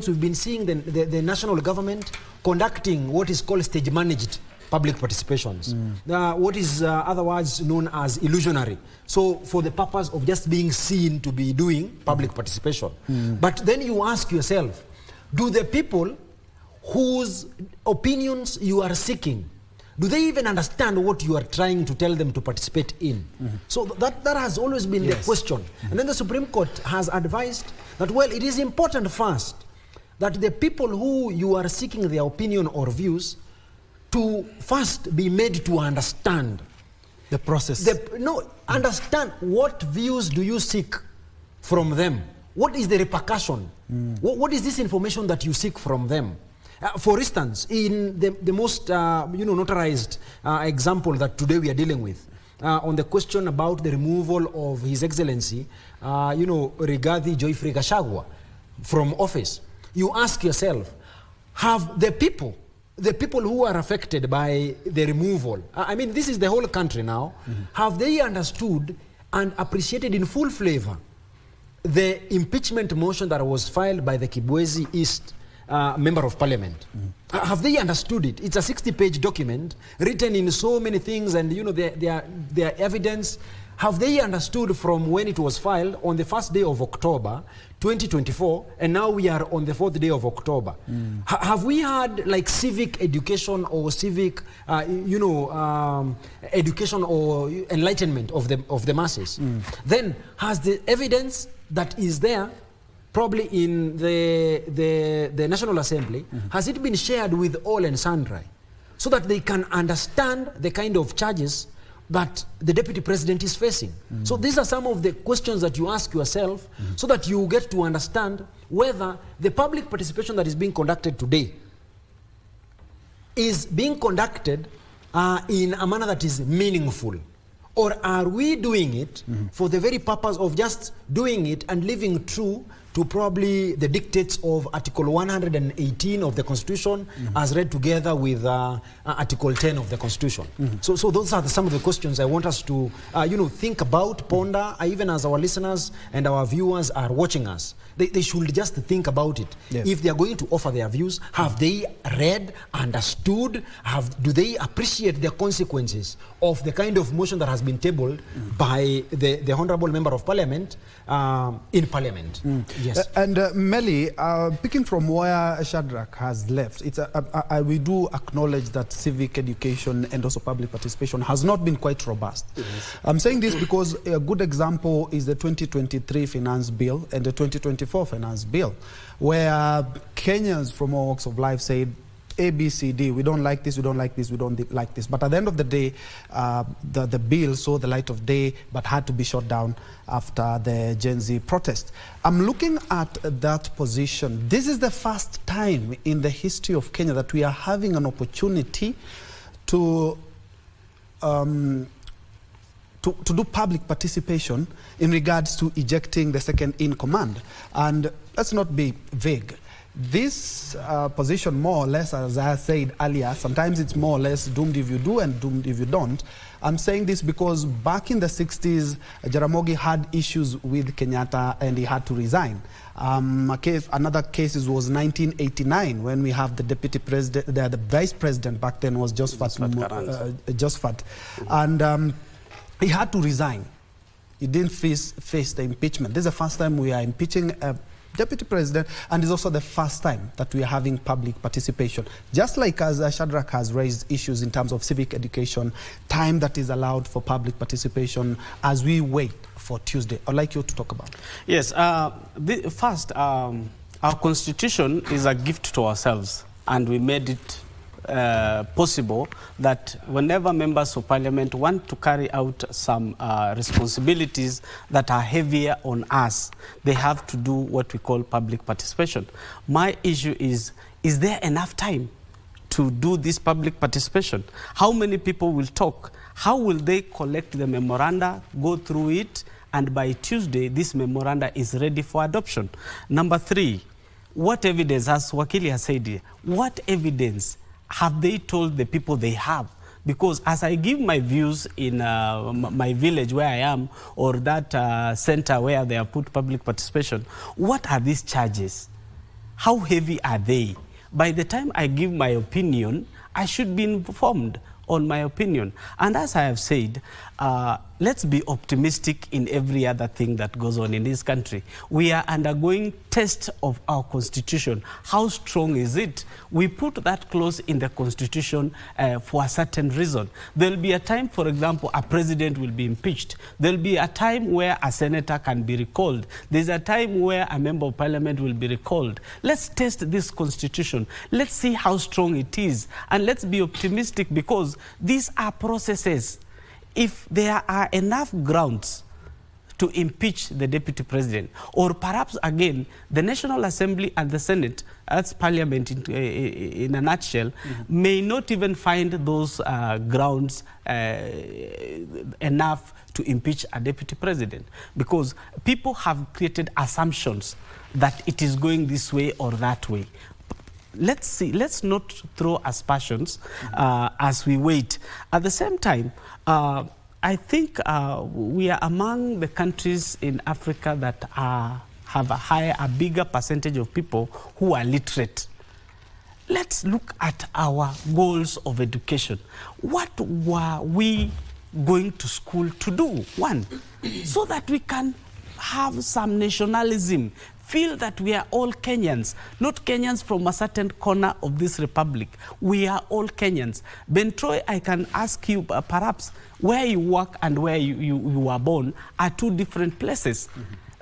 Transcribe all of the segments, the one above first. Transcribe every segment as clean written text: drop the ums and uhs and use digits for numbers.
We've been seeing the national government conducting what is called stage-managed public participations, what is otherwise known as illusionary. So for the purpose of just being seen to be doing public participation. But then you ask yourself, do the people whose opinions you are seeking, do they even understand what you are trying to tell them to participate in? So that has always been the question. And then the Supreme Court has advised that, well, it is important first that the people who you are seeking their opinion or views to first be made to understand the process. Understand what views do you seek from them? What is the repercussion? What is this information that you seek from them? For instance, in the most notarized example that today we are dealing with, on the question about the removal of His Excellency, Rigathi Gachagua from office, you ask yourself, have the people who are affected by the removal, I mean, this is the whole country now, have they understood and appreciated in full flavor the impeachment motion that was filed by the Kibwezi East Member of Parliament? Have they understood it? It's a 60-page document written in so many things, and their evidence. Have they understood from when it was filed on the 1st day of October 2024, and now we are on the 4th day of October? Have we had like civic education or civic education or enlightenment of the masses? Then has the evidence that is there probably in the National Assembly, has it been shared with all and sundry so that they can understand the kind of charges that the Deputy President is facing? So these are some of the questions that you ask yourself so that you get to understand whether the public participation that is being conducted today is being conducted in a manner that is meaningful. Or are we doing it for the very purpose of just doing it and living true to probably the dictates of Article 118 of the Constitution as read together with Article 10 of the Constitution? So those are some of the questions I want us to think about, ponder, even as our listeners and our viewers are watching us. They should just think about it. If they are going to offer their views, have they read, understood, do they appreciate the consequences of the kind of motion that has been tabled by the Honorable Member of Parliament in Parliament? Yes. And Melly, picking from where Shadrach has left, we do acknowledge that civic education and also public participation has not been quite robust. I'm saying this because a good example is the 2023 Finance Bill and the 2024 Finance Bill, where Kenyans from all walks of life said, A, B, C, D, we don't like this, we don't like this, we don't like this. But at the end of the day, the bill saw the light of day but had to be shot down after the Gen Z protest. I'm looking at that position. This is the first time in the history of Kenya that we are having an opportunity to do public participation in regards to ejecting the second in command. And let's not be vague. This position, more or less, as I said earlier, sometimes it's more or less doomed if you do and doomed if you don't. I'm saying this because back in the 60s, Jaramogi had issues with Kenyatta and he had to resign. Another case was 1989 when we have the deputy president, the vice president back then was Josephat, and he had to resign. He didn't face the impeachment. This is the first time we are impeaching a deputy president, and it's also the first time that we are having public participation. Just like as Shadrach has raised issues in terms of civic education, time that is allowed for public participation as we wait for Tuesday. I'd like you to talk about it. Yes, first, our Constitution is a gift to ourselves, and we made it possible that whenever members of Parliament want to carry out some responsibilities that are heavier on us, they have to do what we call public participation. My issue is there enough time to do this public participation? How many people will talk? How will they collect the memoranda, go through it, and by Tuesday, this memoranda is ready for adoption? Number 3, what evidence, as Wakili has said here, what evidence have they told the people they have? Because as I give my views in my village where I am, or that center where they have put public participation, what are these charges? how heavy are they? By the time I give my opinion, I should be informed on my opinion. And as I have said, let's be optimistic in every other thing that goes on in this country. We are undergoing test of our constitution. How strong is it? We put that clause in the constitution for a certain reason. There'll be a time, for example, a president will be impeached. There'll be a time where a senator can be recalled. There's a time where a member of parliament will be recalled. Let's test this constitution. Let's see how strong it is. And let's be optimistic, because these are processes. If there are enough grounds to impeach the deputy president, or perhaps again, the National Assembly and the Senate, that's parliament in a nutshell, may not even find those grounds enough to impeach a deputy president, because people have created assumptions that it is going this way or that way. Let's see, let's not throw aspersions as we wait. At the same time, I think we are among the countries in Africa that have a bigger percentage of people who are literate. Let's look at our goals of education. What were we going to school to do? One, so that we can have some nationalism, feel that we are all Kenyans, not Kenyans from a certain corner of this republic. We are all Kenyans. Ben Troy, I can ask you, perhaps where you work and where you were born are two different places.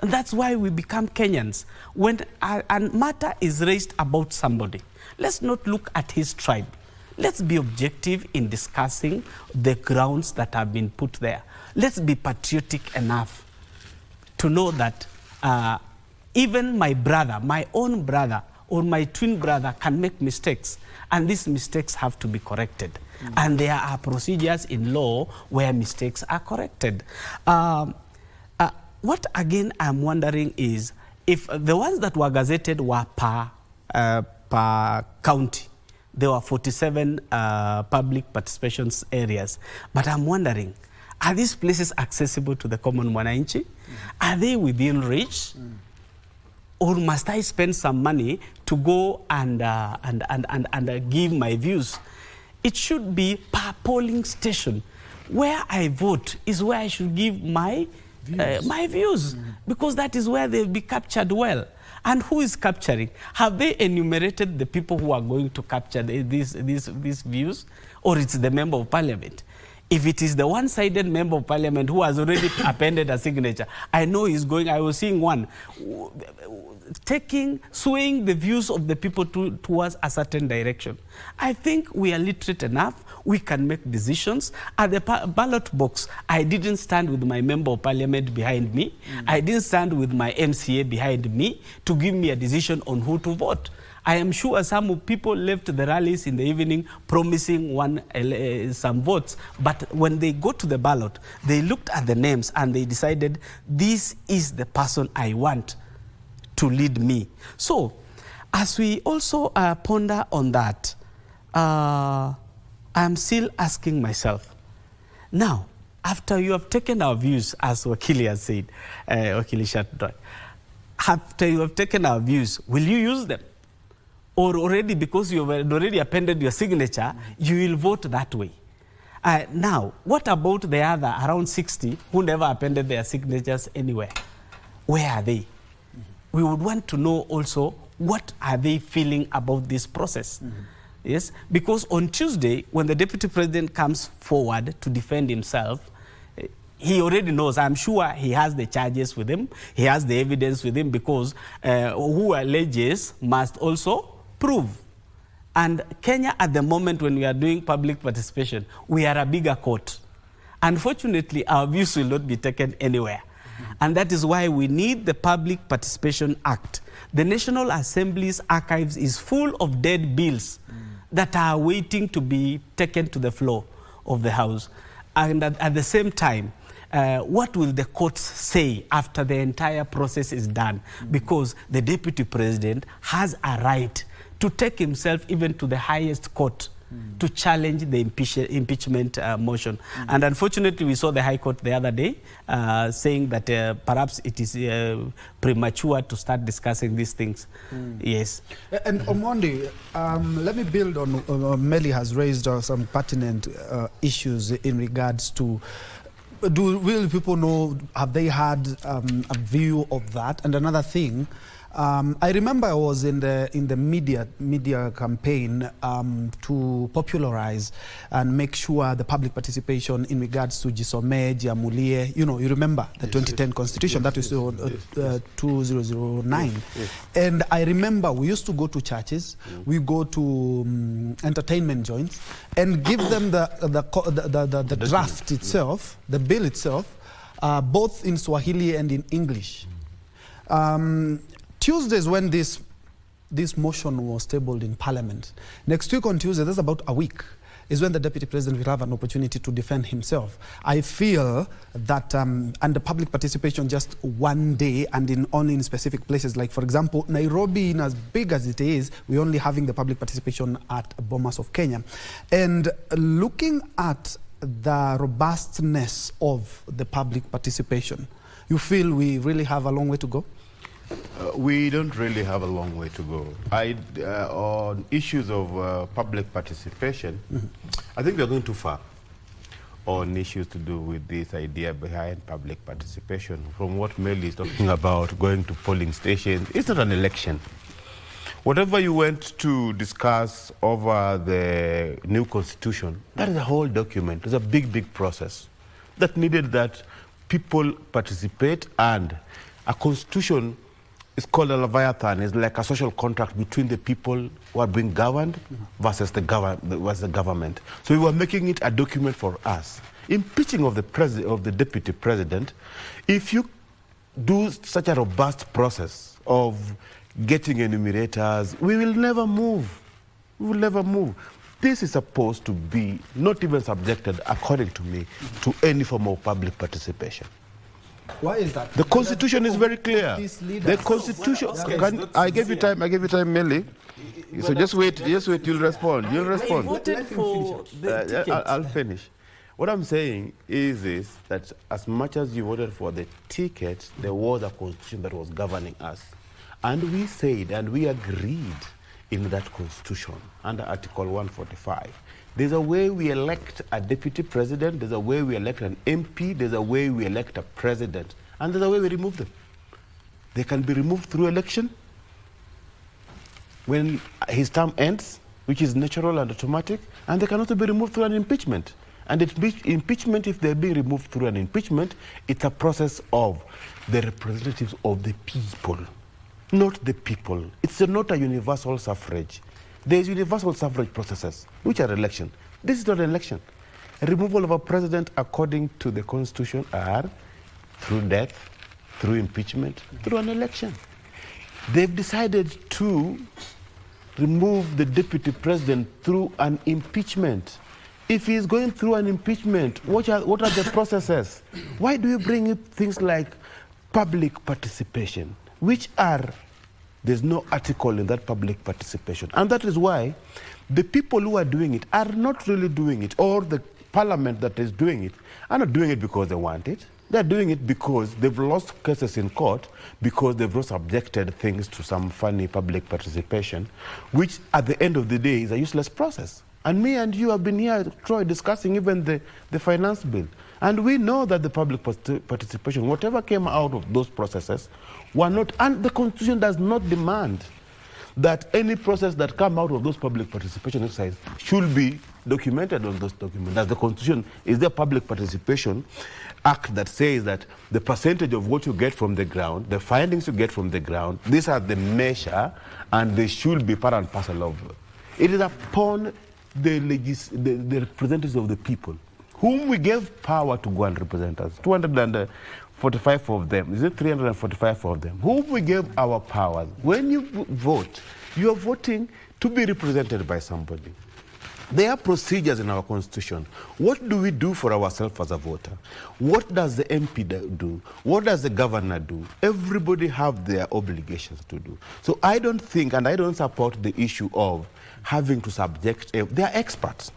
And that's why we become Kenyans. When a matter is raised about somebody, let's not look at his tribe. Let's be objective in discussing the grounds that have been put there. Let's be patriotic enough to know that even my brother, my own brother, or my twin brother can make mistakes, and these mistakes have to be corrected. And there are procedures in law where mistakes are corrected. What again I'm wondering is, if the ones that were gazetted were per county, there were 47 public participation areas, but I'm wondering, are these places accessible to the common mwananchi? Are they within reach? Or must I spend some money to go and give my views? It should be per polling station. Where I vote is where I should give my views, because that is where they'll be captured well. And who is capturing? Have they enumerated the people who are going to capture these views? Or it's the member of parliament? If it is the one-sided member of parliament who has already appended a signature, I know he's going, I was seeing one, swaying the views of the people towards a certain direction. I think we are literate enough, we can make decisions. At the ballot box, I didn't stand with my member of parliament behind me. I didn't stand with my MCA behind me to give me a decision on who to vote. I am sure some people left the rallies in the evening promising some votes, but when they go to the ballot, they looked at the names and they decided, this is the person I want to lead me. So, as we also ponder on that, I'm still asking myself, now, after you have taken our views, as Wakili has said, Wakili Shatdoi, after you have taken our views, will you use them? Or already, because you have already appended your signature, you will vote that way? Now, what about the other around 60 who never appended their signatures anywhere? Where are they? We would want to know also, what are they feeling about this process? Yes, because on Tuesday, when the deputy president comes forward to defend himself, he already knows, I'm sure he has the charges with him, he has the evidence with him, because who alleges must also prove. And Kenya, at the moment when we are doing public participation, we are a bigger court. Unfortunately, our views will not be taken anywhere. And that is why we need the Public Participation Act. The National Assembly's archives is full of dead bills that are waiting to be taken to the floor of the House. And at the same time, what will the courts say after the entire process is done? Because the deputy president has a right to take himself even to the highest court to challenge the impeachment motion. And unfortunately, we saw the High Court the other day saying that perhaps it is premature to start discussing these things. Yes. And Omondi, let me build on Melly has raised some pertinent issues in regards to will people know, have they had a view of that? And another thing, I remember I was in the media campaign to popularize and make sure the public participation in regards to Jisome, Jiamulie, you remember the 2010 constitution, that was 2009. And I remember we used to go to churches, we go to entertainment joints and give them the draft itself, the bill itself, both in Swahili and in English. Tuesdays, when this motion was tabled in Parliament, next week on Tuesday, that's about a week, is when the Deputy President will have an opportunity to defend himself. I feel that under public participation just one day and only in specific places, like for example, Nairobi, in as big as it is, we're only having the public participation at Bomas of Kenya. And looking at the robustness of the public participation, you feel we really have a long way to go? We don't really have a long way to go. On issues of public participation, I think we're going too far on issues to do with this idea behind public participation. From what Melly is talking about, going to polling stations, it's not an election. Whatever you went to discuss over the new constitution, that is a whole document. It's a big, big process that needed that people participate, and a constitution is called a Leviathan. It's like a social contract between the people who are being governed versus the government. So we were making it a document for us. Impeaching of the deputy president, if you do such a robust process of getting enumerators, we will never move. We will never move. This is supposed to be not even subjected, according to me, to any form of public participation. Why is that? The constitution is very clear. The constitution. I gave you time. I gave you time, Melly. So just wait. You'll respond. You'll respond. I'll finish. What I'm saying is that as much as you voted for the ticket, there was a constitution that was governing us, and we said and we agreed in that constitution under Article 145. There's a way we elect a deputy president, there's a way we elect an MP, there's a way we elect a president, and there's a way we remove them. They can be removed through election when his term ends, which is natural and automatic, and they can also be removed through an impeachment. And impeachment, if they're being removed through an impeachment, it's a process of the representatives of the people, not the people. It's not a universal suffrage. There's universal suffrage processes, which are election. This is not an election. A removal of a president, according to the Constitution, are through death, through impeachment, through an election. They've decided to remove the deputy president through an impeachment. If he's going through an impeachment, what are the processes? Why do you bring up things like public participation, which are, there's no article in that public participation. And that is why the people who are doing it are not really doing it, or the parliament that is doing it are not doing it because they want it. They're doing it because they've lost cases in court, because they've not subjected things to some funny public participation, which at the end of the day is a useless process. And me and you have been here, Troy, discussing even the finance bill. And we know that the public participation, whatever came out of those processes, were not, and the Constitution does not demand that any process that come out of those public participation exercises should be documented on those documents. As the Constitution is the Public Participation Act that says that the percentage of what you get from the ground, the findings you get from the ground, these are the measure, and they should be part and parcel of. It is upon the representatives of the people, whom we gave power to go and represent us, 245 of them, is it 345 of them, whom we gave our powers. When you vote, you are voting to be represented by somebody. There are procedures in our constitution. What do we do for ourselves as a voter? What does the MP do? What does the governor do? Everybody have their obligations to do. So I don't think, and I don't support the issue of having to subject, they are experts.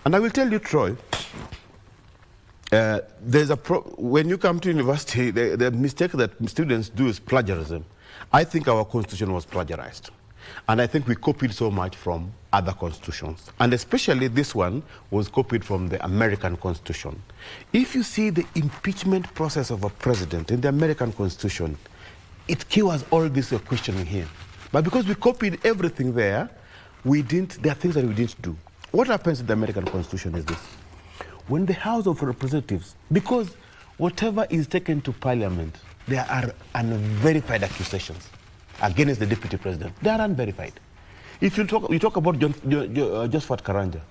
And I will tell you, Troy, when you come to university, the mistake that students do is plagiarism. I think our constitution was plagiarized. And I think we copied so much from other constitutions. And especially this one was copied from the American Constitution. If you see the impeachment process of a president in the American Constitution, it cures all this you're questioning here. But because we copied everything there, there are things that we didn't do. What happens in the American Constitution is this. When the House of Representatives, because whatever is taken to Parliament, there are unverified accusations against the deputy president. They are unverified. If you talk about Josephat Karanja,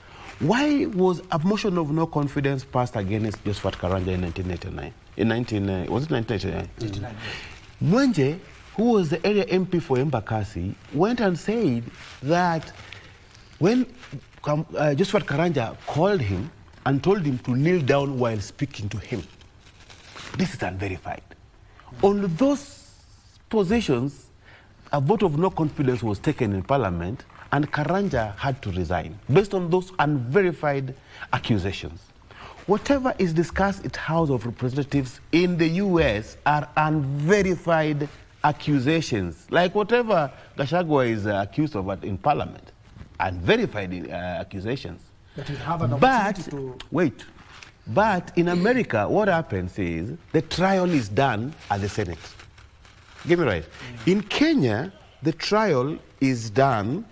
why was a motion of no confidence passed against Josephat Karanja in 1989? Was it 1989? 1989. Mwenje, who was the area MP for Embakasi, went and said that when Josephat Karanja called him and told him to kneel down while speaking to him, this is unverified. On those positions, a vote of no confidence was taken in Parliament, and Karanja had to resign based on those unverified accusations. Whatever is discussed at House of Representatives in the US are unverified accusations, like whatever Gachagua is accused of in Parliament, unverified accusations. But you have an opportunity to... Wait. But in America, what happens is the trial is done at the Senate. Get me right. In Kenya, the trial is done.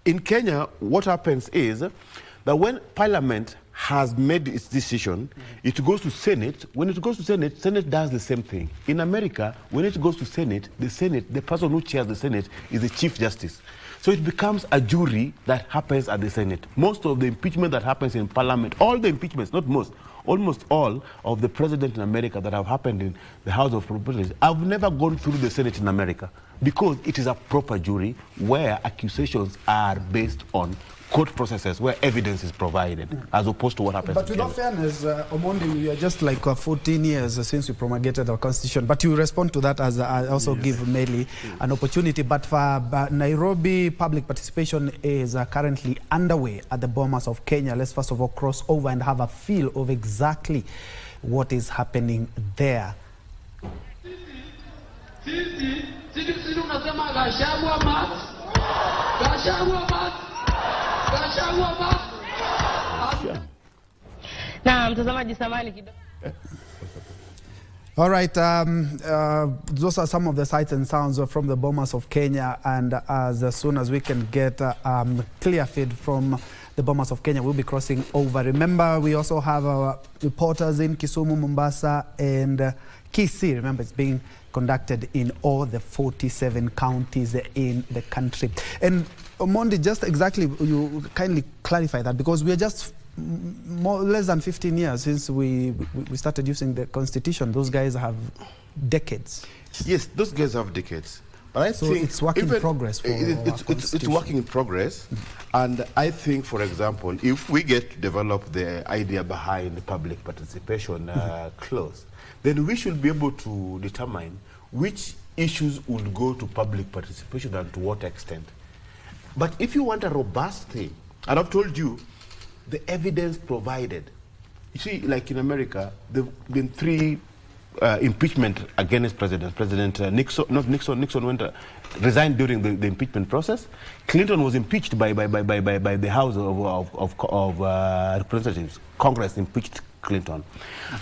In Kenya, what happens is that when Parliament has made its decision, it goes to Senate. When it goes to Senate, Senate does the same thing. In America, when it goes to Senate, the person who chairs the Senate is the Chief Justice. So it becomes a jury that happens at the Senate. Most of the impeachment that happens in Parliament, all the impeachments, not most, almost all of the presidents in America that have happened in the House of Representatives have never gone through the Senate in America because it is a proper jury where accusations are based on court processes where evidence is provided, as opposed to what happens But in with all Kenya. fairness, Omondi, you are just like 14 years since we promulgated our constitution. But you respond to that as I also give Meli an opportunity. But for Nairobi, public participation is currently underway at the Bomas of Kenya. Let's first of all cross over and have a feel of exactly what is happening there. All right, those are some of the sights and sounds from the Bomas of Kenya, and as soon as we can get clear feed from the Bomas of Kenya, we'll be crossing over. Remember, we also have our reporters in Kisumu, Mombasa, and Kisii. Remember, it's being conducted in all the 47 counties in the country. And Omondi, just exactly, you kindly clarify that, because we are just less than 15 years since we started using the constitution. Those guys have decades. Yes, those guys have decades. But I think it's work in progress. It's working in progress. And I think, for example, if we get to develop the idea behind the public participation clause, then we should be able to determine which issues would go to public participation and to what extent. But if you want a robust thing, and I've told you, the evidence provided. You see, like in America, there have been 3 impeachment against presidents. President Nixon resigned during the impeachment process. Clinton was impeached by the House of Representatives. Congress impeached Clinton.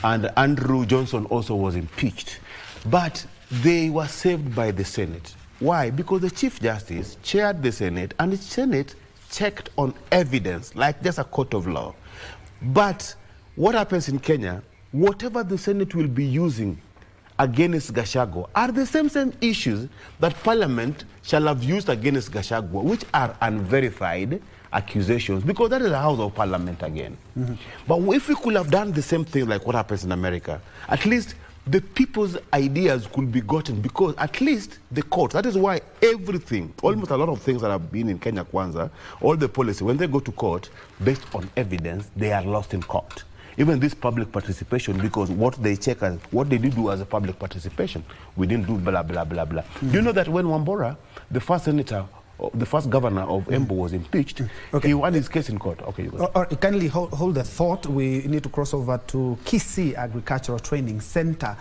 And Andrew Johnson also was impeached. But they were saved by the Senate. Why? Because the Chief Justice chaired the Senate, and the Senate checked on evidence, like just a court of law. But what happens in Kenya, whatever the Senate will be using against Gachagua are the same issues that Parliament shall have used against Gachagua, which are unverified accusations, because that is the House of Parliament again. But if we could have done the same thing like what happens in America, at least the people's ideas could be gotten, because at least the courts, that is why everything, almost a lot of things that have been in Kenya Kwanza, all the policy, when they go to court, based on evidence, they are lost in court. Even this public participation, because what they check as, what they did do as a public participation, we didn't do blah, blah, blah, blah. Do you know that when Wambora, the first senator, the first governor of Embu was impeached, he won his case in court. Okay, you go. Kindly hold the thought. We need to cross over to KBC Agricultural Training Center.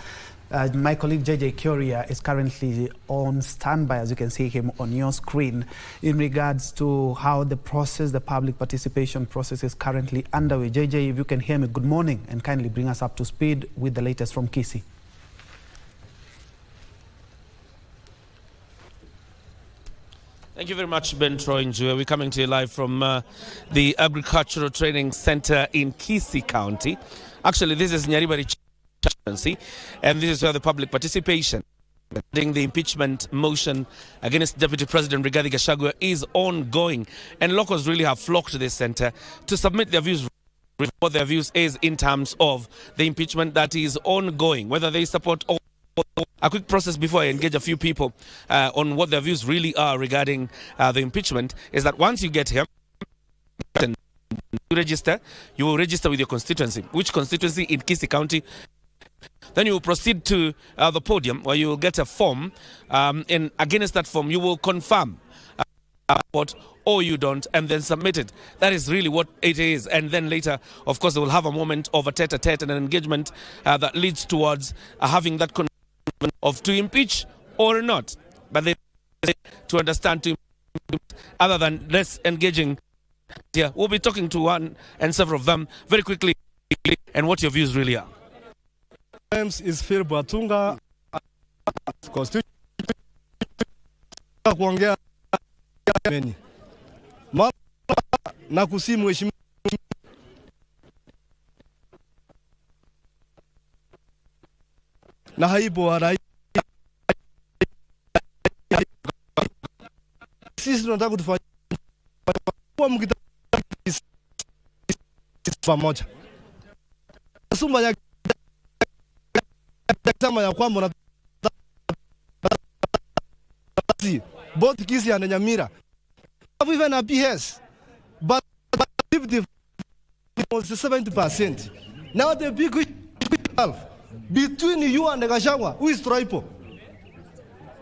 My colleague JJ Kyoria is currently on standby, as you can see him on your screen, in regards to how the process, the public participation process, is currently underway. JJ, if you can hear me, good morning, and kindly bring us up to speed with the latest from KBC. Thank you very much, Ben Troinju. We're coming to you live from the Agricultural Training Center in KBC County. Actually, this is Nyaribari Chancellor, and this is where the public participation regarding the impeachment motion against Deputy President Rigathi Gachagua is ongoing. And locals really have flocked to this center to submit their views, what their views is in terms of the impeachment that is ongoing, whether they support or a quick process before I engage a few people on what their views really are regarding the impeachment is that once you get here, you will register with your constituency. Which constituency in KBC County? Then you will proceed to the podium where you will get a form, and against that form you will confirm what or you don't, and then submit it. That is really what it is. And then later, of course, they will have a moment of a tete-a-tete and an engagement that leads towards having that of to impeach or not, but they to understand to other than less engaging here. We'll be talking to one and several of them very quickly, and what your views really are. Names is Phil Batunga, Constitution kuongea meni mama na kusimu heshima na haipo warai. Sisi tunataka kutufanya kwa mkitaka pamoja. Sumba ya kama ya kwamba na both KBC and Nyamira have even a PS, but 50 was 70%. Now the big half between you and Gachagua, who is tribal.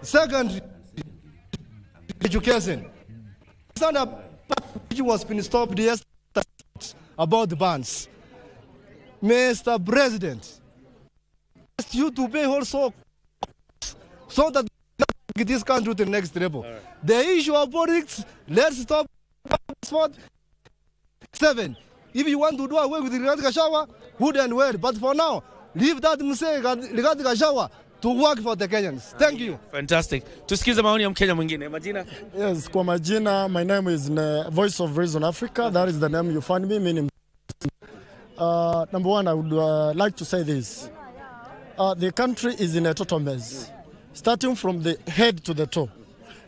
Second, education. Stand up, which was been stopped yesterday about the bans. Mr. President, ask you to pay also so that get this country to the next level. Right. The issue of politics, let's stop. 7. If you want to do away with Rigathi Gachagua, good and well. But for now, leave that mistake Rigathi Gachagua to work for the Kenyans. Thank you. Fantastic. Tusikize maoni ya Mkenya mwingine. Majina? Yes, kwa majina, my name is Voice of Reason Africa. That is the name you find me, meaning. Number one, I would like to say this. The country is in a total mess, starting from the head to the toe.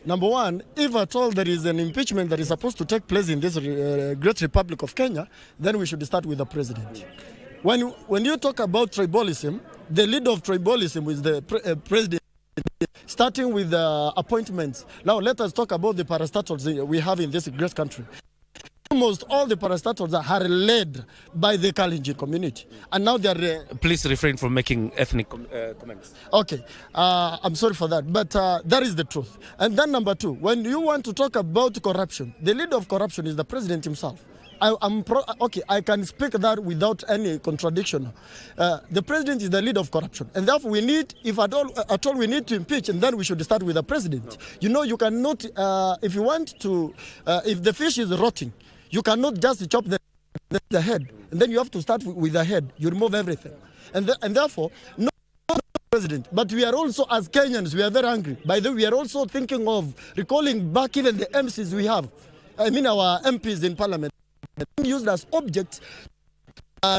Number one, if at all there is an impeachment that is supposed to take place in this great Republic of Kenya, then we should start with the president. When you talk about tribalism, the leader of tribalism is the president, starting with appointments. Now let us talk about the parastatals we have in this great country. Almost all the parastatals are led by the Kalenjin community, and now they are. Please refrain from making ethnic comments. Okay, I'm sorry for that, but that is the truth. And then number two, when you want to talk about corruption, the leader of corruption is the president himself. I can speak that without any contradiction. The president is the leader of corruption, and therefore we need, if at all we need to impeach, and then we should start with the president. You know, you cannot, if you want to, if the fish is rotting, you cannot just chop the head, and then you have to start with the head. You remove everything, and therefore, no president. But we are also, as Kenyans, we are very angry. By the way, we are also thinking of recalling back even the MCs we have. I mean, our MPs in Parliament used as objects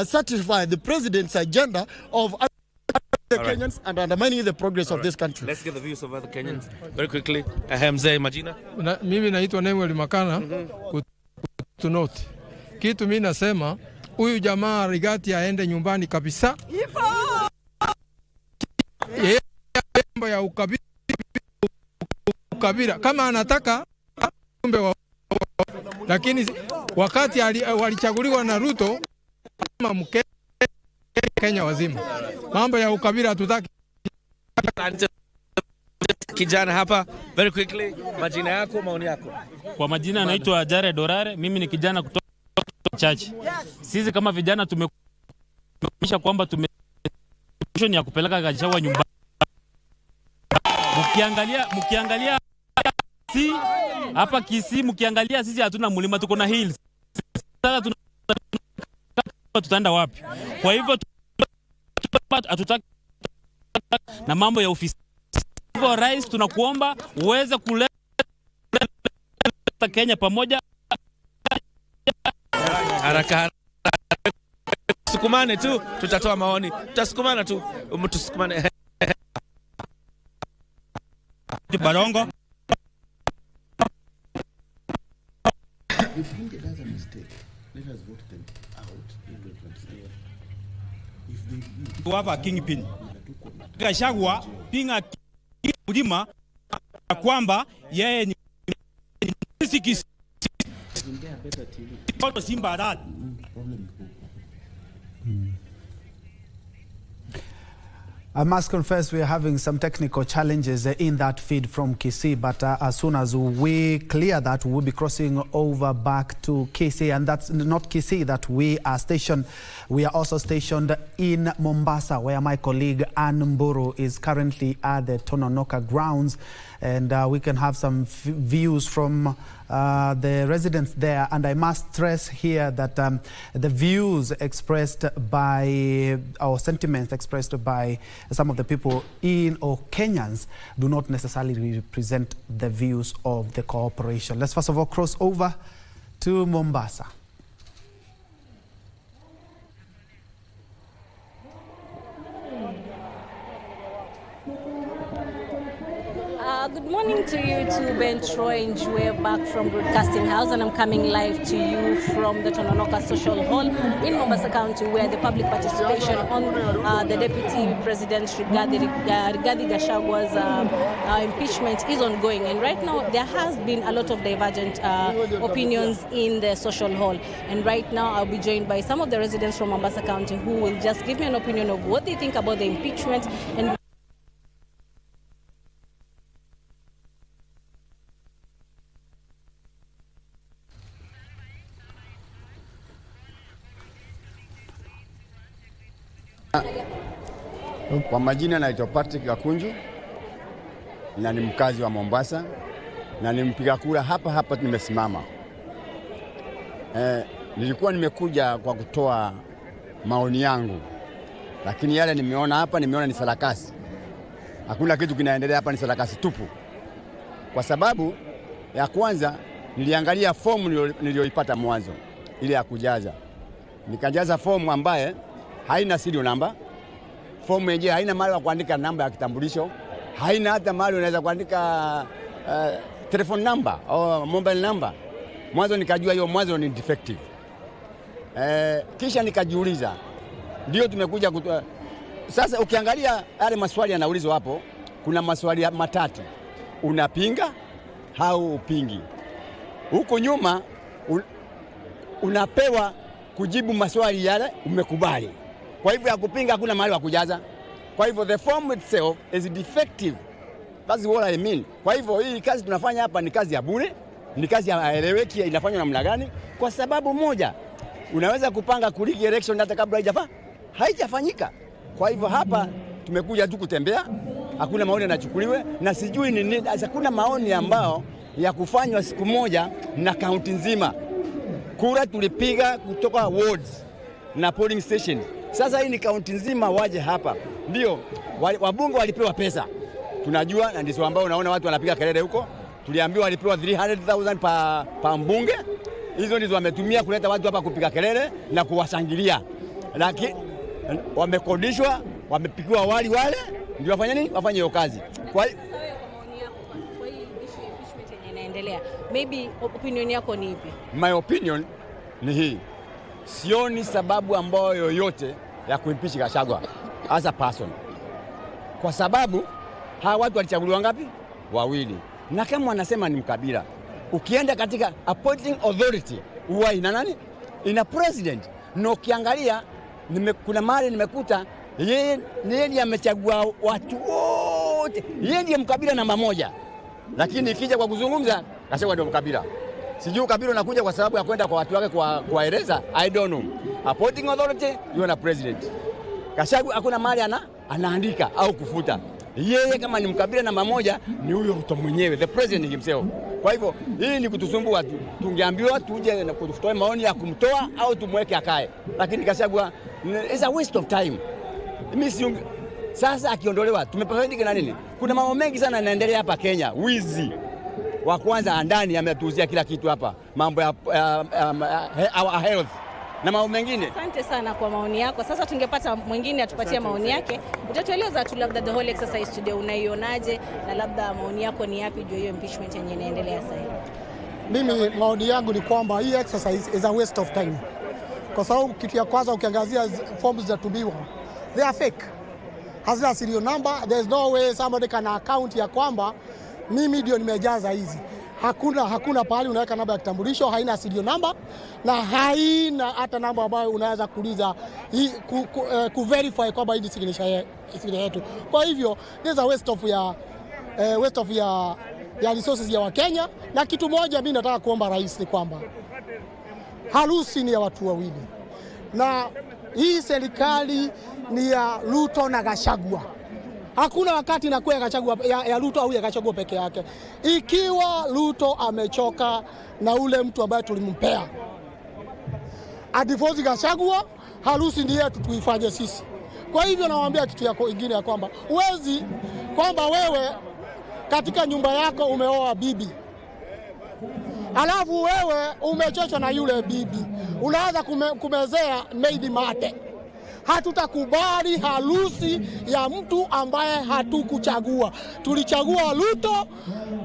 satisfy the president's agenda of the Kenyans and undermining the progress of this country. Let's get the views of other Kenyans very quickly. Mzee Majina. Mimi naitwa Nemuel Makana kutunote. Kitu mimi nasema huyu jamaa Rigathi aende nyumbani kabisa. mambo ya ukabila kama anataka wa, lakini wakati walichaguliwa na Ruto kama Kenya wazima, mambo ya ukabila hatutaki. Kijana hapa, very quickly, majina yako, maoni yako? Kwa majina naitwa Jared Dorare, mimi ni kijana kutoka chache. Sisi kama vijana tumeonyesha kwamba mission ya kupeleka Gachagua nyumbani. Mkiangalia si hapa Kisii, mkiangalia sisi hatuna mlima, tuko na hills. Sasa tutaenda wapi? Kwa hivyo hatutaki na mambo ya ofisi. Hivyo rais, tunakuomba uweze kuleta Kenya pamoja. Haraka. Sukumane tu, tutatoa maoni. Tutasukumana tu, tusukumane. Barongo. If India does a mistake, let us vote them out in 2027. If they to have a kingpin. Gachagua pinga mlima kwamba yeye ni Simba dad. I must confess we are having some technical challenges in that feed from Kisii, but as soon as we clear that, we'll be crossing over back to Kisii, and that's not Kisii that we are stationed. We are also stationed in Mombasa, where my colleague Ann Mburu is currently at the Tononoka grounds, and we can have some views from the residents there. And I must stress here that the views expressed by, or sentiments expressed by some of the people or Kenyans do not necessarily represent the views of the corporation. Let's first of all cross over to Mombasa. Good morning to you, to Ben Troy and We're back from Broadcasting House, and I'm coming live to you from the Tononoka Social Hall in Mombasa County, where the public participation on the Deputy President Rigathi Gachagua's impeachment is ongoing. And right now, there has been a lot of divergent opinions in the Social Hall. And right now, I'll be joined by some of the residents from Mombasa County who will just give me an opinion of what they think about the impeachment and Kwa majina naitwa Patrick Gakunju na ni mkazi wa Mombasa na ni mpiga kura hapa nimesimama. Nilikuwa nimekuja kwa kutoa maoni yangu, lakini yale nimeona ni sarakasi. Hakuna kitu kinaendelea hapa, ni sarakasi tupu. Kwa sababu ya kwanza niliangalia fomu niliyoipata mwanzo ile ya kujaza. Nikajaza fomu ambaye haina serial number. Fomu yenyewe haina mahali wa kuandika namba ya kitambulisho, haina hata mahali unaweza kuandika telephone number au mobile number. Mwanzo nikajua hiyo mwanzo ni defective. Kisha nikajiuliza, ndio tumekuja kutoa. Sasa ukiangalia yale maswali yanaulizwa hapo, kuna maswali matatu. Unapinga au upingi? Huko nyuma unapewa kujibu maswali yale umekubali. Kwa hivyo ya kupinga hakuna mahali wa kujaza. Kwa hivyo the form itself is defective. That's what I mean. Kwa hivyo hii kazi tunafanya hapa ni kazi ya bure, ni kazi ya eleweki, inafanywa namna gani? Kwa sababu moja, unaweza kupanga kurigi election hata kabla haijafanyika. Kwa hivyo hapa tumekuja tu kutembea, hakuna maoni yanachukuliwe, na sijui ni nini, hakuna maoni ambao ya kufanywa siku moja na kaunti nzima. Kura tulipiga kutoka wards na polling stations. Sasa hii ni kaunti nzima waje hapa. Ndio, wabunge walipewa pesa. Tunajua, na ndio ambao unaona watu wanapiga kelele huko. Tuliambiwa walipewa 300,000 pa mbunge. Hizo ndizo wametumia kuleta watu hapa kupiga kelele na kuwashangilia. Lakini wamekodishwa, wamepikiwa wale ndio wafanya nini? Wafanye hiyo kazi. Kwa inaendelea. Maybe opinion yako ni ipi? My opinion ni hii. Sioni sababu ambayo yoyote ya kuimpeach Gachagua as a person. kwa sababu hawa watu walichaguliwa ngapi? Wawili. Na kama wanasema ni mkabila, ukienda katika appointing authority huwa ina nani? Ina president. Na ukiangalia kuna mahali nimekuta yeye ndiye amechagua watu wote, yeye ndiye mkabila namba moja, lakini ikija kwa kuzungumza Gachagua ndio mkabila. Sijui ukabila unakuja kwa sababu ya kwenda kwa watu wake kuwaeleza, I don't know. Appointing authority you na president. Gachagua hakuna mahali anaandika au kufuta. Yeye kama ni mkabila namba moja ni huyo mtu mwenyewe, the president himself. Kwa hivyo hii ni kutusumbua tu. Tungeambiwa tuje na kutoa maoni ya kumtoa au tumweke akae. Lakini Gachagua is a waste of time. Sasa akiondolewa tumefaidika na nini? Kuna mambo mengi sana yanaendelea hapa Kenya. Wizi wa kwanza ndani ametuzia kila kitu hapa. Mambo ya our health na mambo mengine. Asante sana kwa maoni yako. Sasa tungepata mwingine atupatie maoni yake. Utatueleza tu labda the whole exercise today unaionaje, na labda maoni yako ni yapi juu hiyo impeachment yenye inaendelea sasa hivi? Mimi maoni yangu ni kwamba hii exercise is a waste of time. Kwa sababu kitu ya kwanza ukiangazia forms za tumiwa, they are fake. Hazina serial number. There is no way somebody can account ya kwamba mimi ndio nimejaza hizi. Hakuna pahali unaweka namba ya kitambulisho, haina serial number na haina hata namba ambayo unaweza kuuliza kuverify kwamba hii signature yetu. Kwa hivyo there is a waste of ya resources ya Wakenya. Na kitu moja mimi nataka kuomba rais ni kwamba harusi ni ya watu wawili, na hii serikali ni ya Ruto na Gachagua. Hakuna wakati inakuwa ya Gachagua ya Ruto au ya Gachagua peke yake. Ikiwa Ruto amechoka na ule mtu ambaye tulimpea adivozi Gachagua, harusi ndiye yetu tuifanye sisi. Kwa hivyo nawaambia kitu yako kingine ya kwamba uwezi kwamba wewe katika nyumba yako umeoa bibi, alafu wewe umechochwa na yule bibi, unaanza kumezea maid mate. Hatutakubali harusi ya mtu ambaye hatukuchagua. Tulichagua Ruto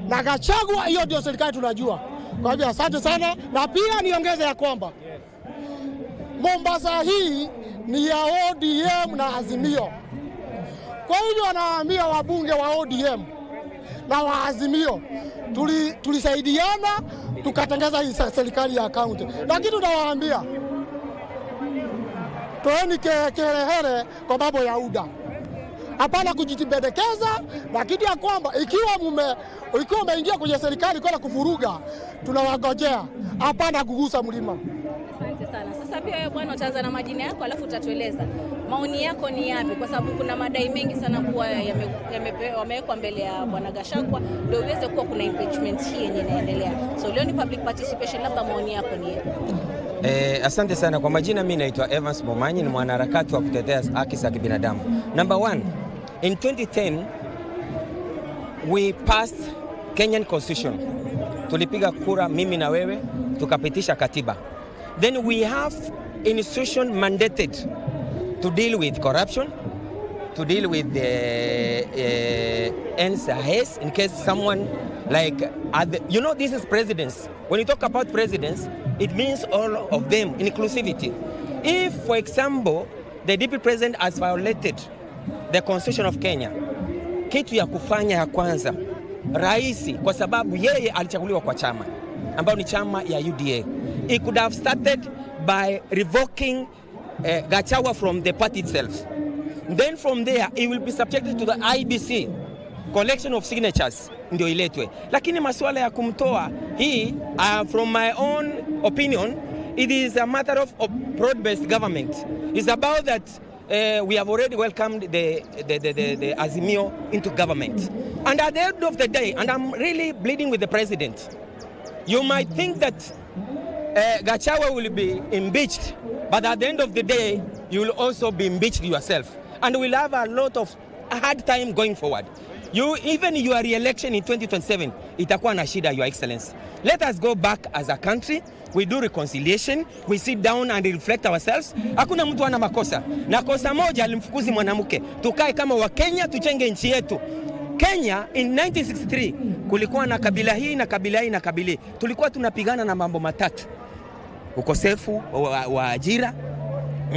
na Gachagua, hiyo ndio serikali tunajua. Kwa hivyo asante sana, na pia niongeze ya kwamba Mombasa hii ni ya ODM na Azimio. Kwa hivyo wanawaambia wabunge wa ODM na wa Azimio tulisaidiana tukatangaza hii serikali ya kaunti, lakini tunawaambia toeni kiherehere kwa mambo ya UDA. Hapana kujitibedekeza, lakini ya kwamba ikiwa umeingia kwenye serikali kwa kuvuruga, tunawagojea. Hapana kugusa mlima. Asante sana. Sasa pia wewe bwana utaanza na majina yako alafu utatueleza maoni yako ni yapi, kwa sababu kuna madai mengi sana kuwa yamewekwa mbele ya bwana Gachagua ndio uweze kuwa kuna impeachment hii yenye inaendelea. So leo ni public participation, labda maoni yako ni yapi? Asante sana. Kwa majina mimi naitwa Evans Momanyi, ni mwanaharakati wa kutetea haki za kibinadamu. Number one, in 2010 we passed Kenyan Constitution. Tulipiga kura mimi na wewe tukapitisha katiba. Then we have institution mandated to deal with corruption, to deal with the NSAS in case someone like this is presidents. When you talk about presidents, it means all of them, inclusivity. If, for example, the deputy president has violated the constitution of Kenya, kitu ya kufanya ya kwanza raisi, kwa sababu yeye alichaguliwa kwa chama ambao ni chama ya UDA, he could have started by revoking Gachagua from the party itself. Then from there he will be subjected to the IBC collection of signatures ndio iletwe. Lakini masuala ya kumtoa hii, from my own opinion, it is a matter of broad-based government. It's about that we have already welcomed the Azimio into government. And at the end of the day, and I'm really pleading with the president, you might think that Gachagua will be impeached, but at the end of the day, you will also be impeached yourself. And we'll have a lot of hard time going forward. Even your re-election in 2027, itakuwa na shida, Your Excellency. Let us go back as a country. We do reconciliation. We sit down and reflect ourselves. Hakuna mtu ana makosa. Na kosa moja alimfukuzi mwanamke. Tukae kama wa Kenya, tuchenge nchi yetu. Kenya in 1963 kulikuwa na kabila hii na kabila hii na kabila. Tulikuwa tunapigana na mambo matatu: ukosefu wa ajira,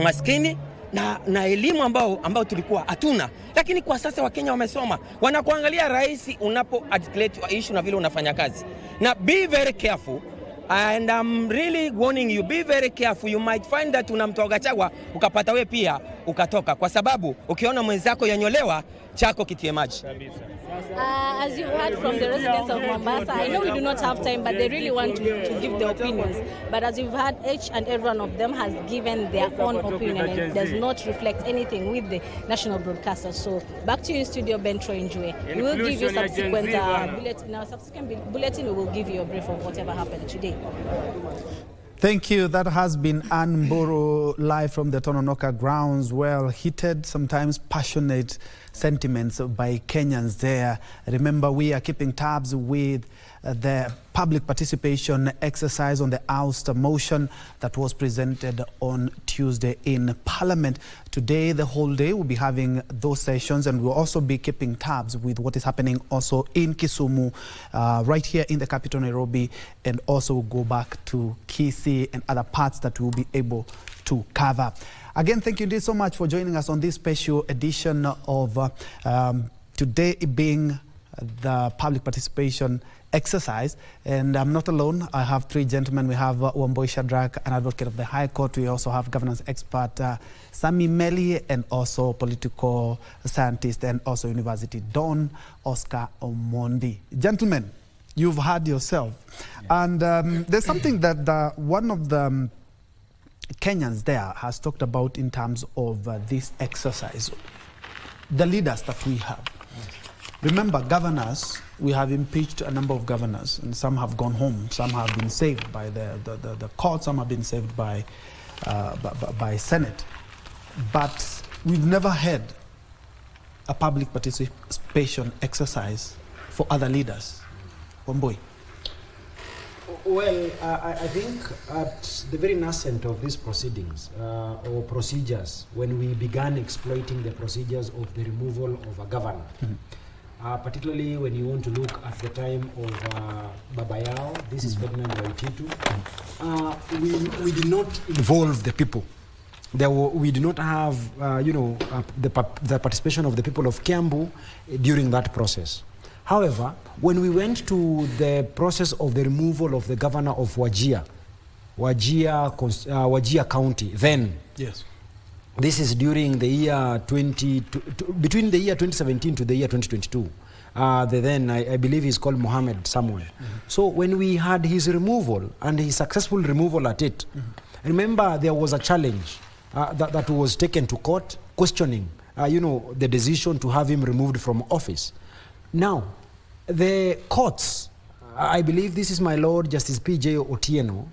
maskini na elimu ambao tulikuwa hatuna, lakini kwa sasa Wakenya wamesoma, wanakuangalia rais unapo articulate issue na vile unafanya kazi. Na be very careful, and I'm really warning you, be very careful. You might find that unamtoa Gachagua ukapata we pia ukatoka, kwa sababu ukiona mwenzako yanyolewa chako kitie maji. As you heard from the residents of Mombasa, I know we do not have time, but they really want to give their opinions. But as you've heard, each and every one of them has given their own opinion, and it does not reflect anything with the national broadcaster. So back to you in studio, Ben Troinjue. We will give you subsequent bulletin. In our subsequent bulletin, we will give you a brief of whatever happened today. Thank you. That has been Ann Mburu live from the Tononoka grounds. Well, heated, sometimes passionate sentiments by Kenyans there. Remember, we are keeping tabs with the public participation exercise on the ouster motion that was presented on Tuesday in Parliament. Today, the whole day, we'll be having those sessions, and we'll also be keeping tabs with what is happening also in Kisumu, right here in the capital, Nairobi, and also we'll go back to Kisii and other parts that we'll be able to cover. Again, thank you indeed so much for joining us on this special edition of today being the public participation exercise. And I'm not alone. I have three gentlemen. We have Wamboi Shadrack, an advocate of the High Court. We also have governance expert Sami Meli, and also political scientist and also University Don Oscar Omondi. Gentlemen, you've heard yourself. Yeah. And there's something that one of the Kenyans there has talked about in terms of this exercise. The leaders that we have. Remember, governors, we have impeached a number of governors, and some have gone home, some have been saved by the court, some have been saved by Senate. But we've never had a public participation exercise for other leaders. Wamboi. Well, I think at the very nascent of these proceedings or procedures, when we began exploiting the procedures of the removal of a governor, particularly when you want to look at the time of Babayao, this is Ferdinand Waititu, we did not involve the people. We did not have, the participation of the people of Kiambu during that process. However, when we went to the process of the removal of the governor of Wajir County, then, yes, this is during the year between the year 2017 to the year 2022. Then I believe he's called Mohammed someone. So when we had his removal and his successful removal at it, remember there was a challenge that was taken to court questioning, the decision to have him removed from office. Now, the courts, I believe this is my Lord Justice P.J. Otieno,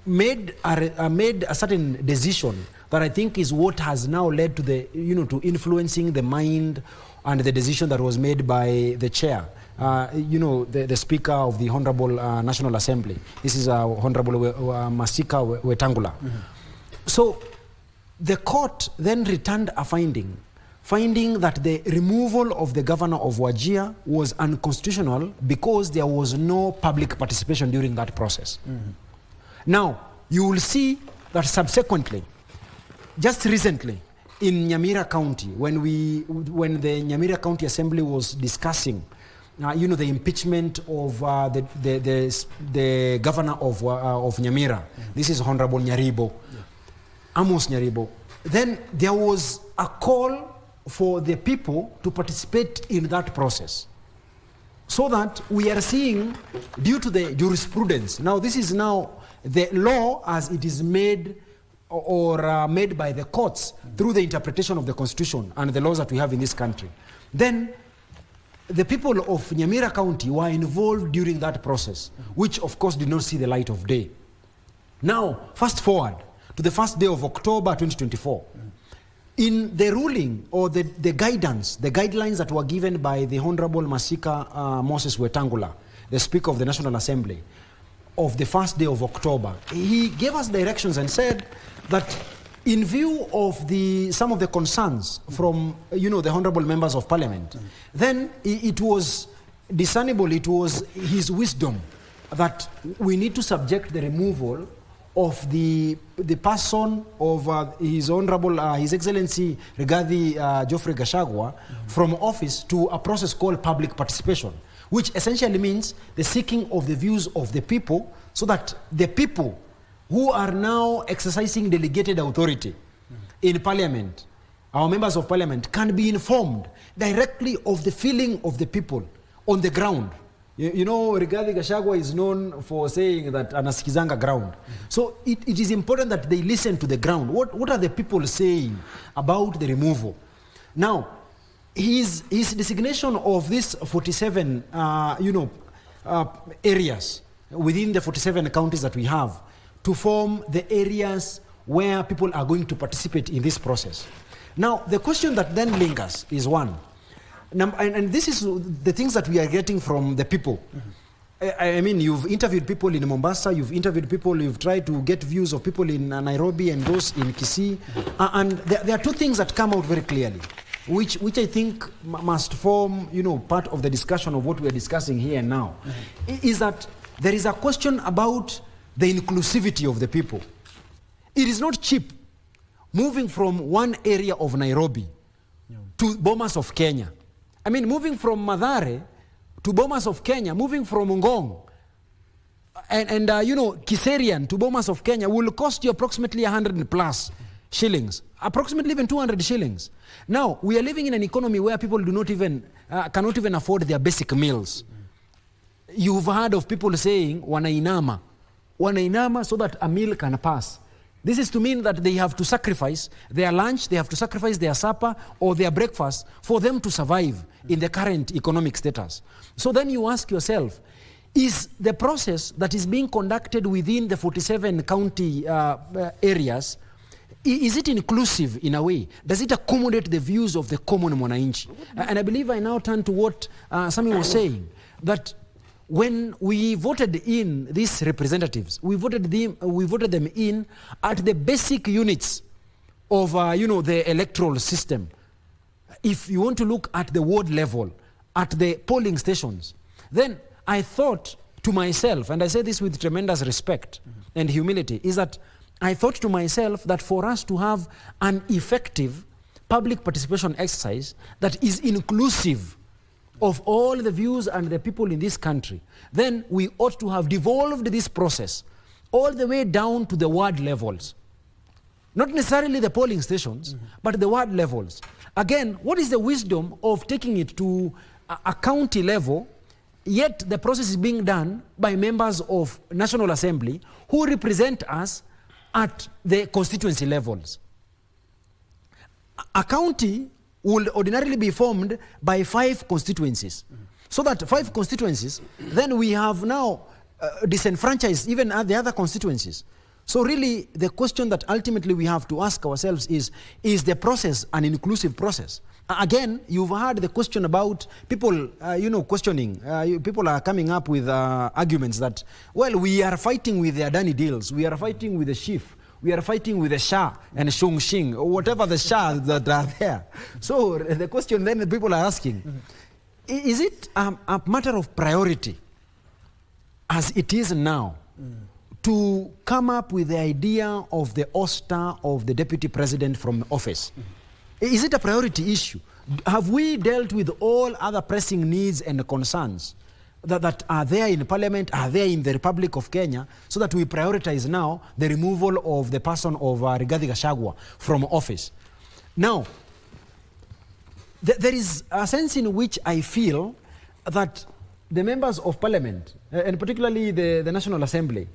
made a certain decision that I think is what has now led to the, to influencing the mind and the decision that was made by the chair, the Speaker of the Honorable National Assembly. This is Honorable Masika Wetangula. So the court then returned a finding that the removal of the governor of Wajir was unconstitutional because there was no public participation during that process. Now, you will see that subsequently, just recently, in Nyamira County, when the Nyamira County Assembly was discussing, the impeachment of the governor of Nyamira, this is Honorable Nyaribo, Amos Nyaribo, then there was a call for the people to participate in that process. So that we are seeing, due to the jurisprudence, now this is now the law as it is made or made by the courts through the interpretation of the Constitution and the laws that we have in this country. Then the people of Nyamira County were involved during that process, which of course did not see the light of day. Now, fast forward to the first day of October 2024. In the ruling or the guidelines that were given by the Honorable Masika Moses Wetangula, the Speaker of the National Assembly, of the first day of October, he gave us directions and said that in view of some of the concerns from the Honorable Members of Parliament, then it was discernible, it was his wisdom that we need to subject the removal of the person of His Honorable, His Excellency Rigathi Gachagua from office to a process called public participation, which essentially means the seeking of the views of the people, so that the people who are now exercising delegated authority in Parliament, our members of Parliament, can be informed directly of the feeling of the people on the ground. You know, Rigathi Gachagua is known for saying that anasikizanga ground. So it is important that they listen to the ground. What are the people saying about the removal? Now, his designation of these 47, areas within the 47 counties that we have to form the areas where people are going to participate in this process. Now, the question that then lingers is one, and this is the things that we are getting from the people. I mean, you've interviewed people in Mombasa, you've interviewed people, you've tried to get views of people in Nairobi and those in Kisii, and there are two things that come out very clearly, which I think must form, part of the discussion of what we are discussing here now, is that there is a question about the inclusivity of the people. It is not cheap moving from one area of Nairobi to Bomas of Kenya. I mean, moving from Mathare to Bomas of Kenya, moving from Ngong and Kiserian to Bomas of Kenya will cost you approximately 100 plus shillings, approximately even 200 shillings. Now, we are living in an economy where people do not even, cannot even afford their basic meals. You've heard of people saying, wanainama so that a meal can pass. This is to mean that they have to sacrifice their lunch, they have to sacrifice their supper or their breakfast for them to survive in the current economic status. So then you ask yourself, is the process that is being conducted within the 47 county areas, is it inclusive in a way? Does it accommodate the views of the common mwananchi? And I believe I now turn to what Sami was saying, that when we voted in these representatives, we voted them in at the basic units of the electoral system. If you want to look at the ward level, at the polling stations, then I thought to myself, and I say this with tremendous respect and humility, is that I thought to myself that for us to have an effective public participation exercise that is inclusive of all the views and the people in this country, then we ought to have devolved this process all the way down to the ward levels. Not necessarily the polling stations, but the ward levels. Again, what is the wisdom of taking it to a county level, yet the process is being done by members of National Assembly who represent us at the constituency levels? A county will ordinarily be formed by 5 constituencies. So that 5 constituencies, then we have now disenfranchised even the other constituencies. So really, the question that ultimately we have to ask ourselves is the process an inclusive process? Again, you've heard the question about people, questioning. People are coming up with arguments that, well, we are fighting with the Adani deals, we are fighting with the chief, we are fighting with the Shah and Shungshing, or whatever the Shah that are there. So the question then the people are asking, is it a matter of priority, as it is now, to come up with the idea of the ouster of the deputy president from office? Is it a priority issue? Have we dealt with all other pressing needs and concerns that are there in Parliament, are there in the Republic of Kenya, so that we prioritize now the removal of the person of Rigathi Gachagua from office? Now, there is a sense in which I feel that the members of Parliament, and particularly the National Assembly,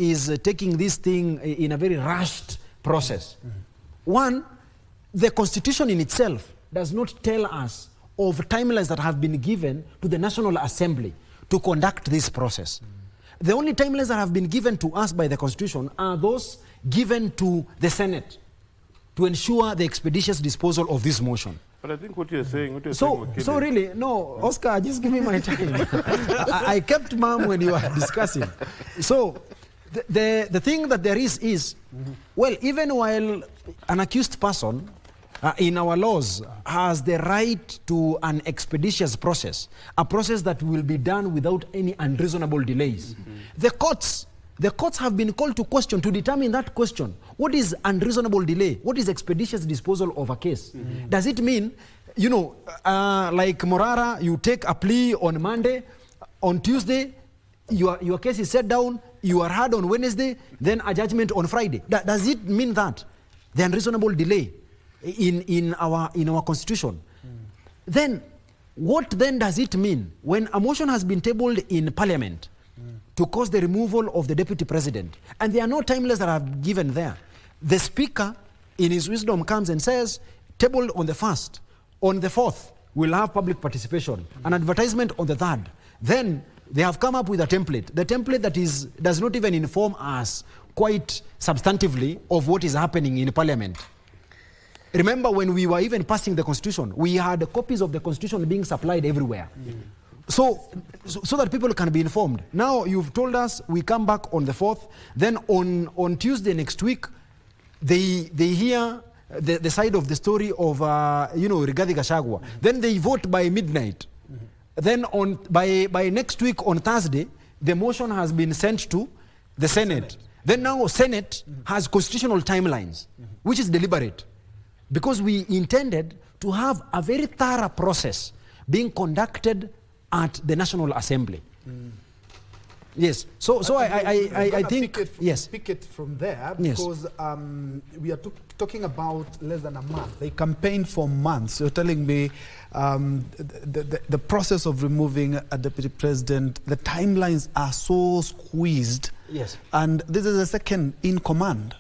is taking this thing in a very rushed process. One, the Constitution in itself does not tell us of timelines that have been given to the National Assembly to conduct this process. The only timelines that have been given to us by the Constitution are those given to the Senate to ensure the expeditious disposal of this motion. But I think what you're saying, so really, no, Oscar, just give me my time. I kept mum when you were discussing. So the thing that there is, well, even while an accused person in our laws has the right to an expeditious process, a process that will be done without any unreasonable delays, the courts The courts have been called to question, to determine that question. What is unreasonable delay? What is expeditious disposal of a case? Does it mean, you know, like Morara, you take a plea on Monday, on Tuesday, your case is set down, you are heard on Wednesday, then a judgment on Friday? Does it mean that? The unreasonable delay in our constitution? Then, what then does it mean when a motion has been tabled in Parliament to cause the removal of the Deputy President, and there are no timelines that are given there? The Speaker, in his wisdom, comes and says, tabled on the 1st, on the 4th, we'll have public participation, an advertisement on the 3rd. Then they have come up with a template, the template that does not even inform us quite substantively of what is happening in Parliament. Remember when we were even passing the Constitution, we had copies of the Constitution being supplied everywhere. So that people can be informed. Now you've told us we come back on the 4th, then on Tuesday next week, they hear the side of the story of Rigathi Gachagua. Then they vote by midnight. Then by next week on Thursday, the motion has been sent to the Senate. Then now Senate has constitutional timelines, which is deliberate, because we intended to have a very thorough process being conducted at the National Assembly. Yes. So I think pick it from there, because we are talking about less than a month. They campaigned for months. You're telling me the process of removing a deputy president, the timelines are so squeezed. Yes. And this is the second in command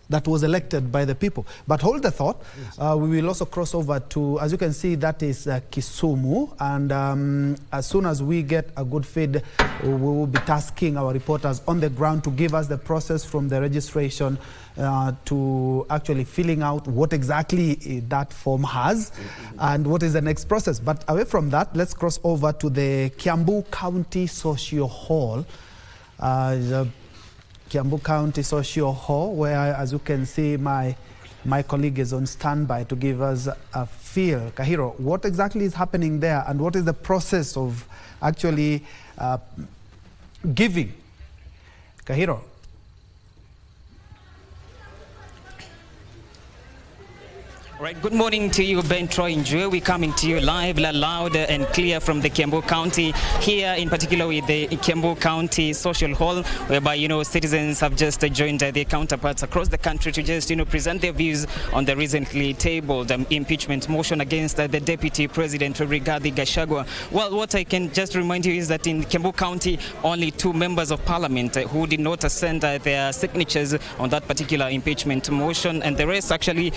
that was elected by the people. But hold the thought. Yes. We will also cross over to, as you can see, that is Kisumu. And as soon as we get a good feed, we will be tasking our reporters on the ground to give us the process from the registration to actually filling out what exactly that form has and what is the next process. But away from that, let's cross over to the Kiambu County Social Hall. Kiambu County Social Hall, where, as you can see, my colleague is on standby to give us a feel. Kahiro, what exactly is happening there, and what is the process of actually giving? Kahiro. Right, good morning to you, Ben Troy Njue. We're coming to you live, loud and clear from the Kiambu County, here in particular with the Kiambu County Social Hall, whereby, citizens have just joined their counterparts across the country to just, present their views on the recently tabled impeachment motion against the Deputy President, Rigathi Gachagua. Well, what I can just remind you is that in Kiambu County, only 2 members of parliament who did not send their signatures on that particular impeachment motion, and the rest actually,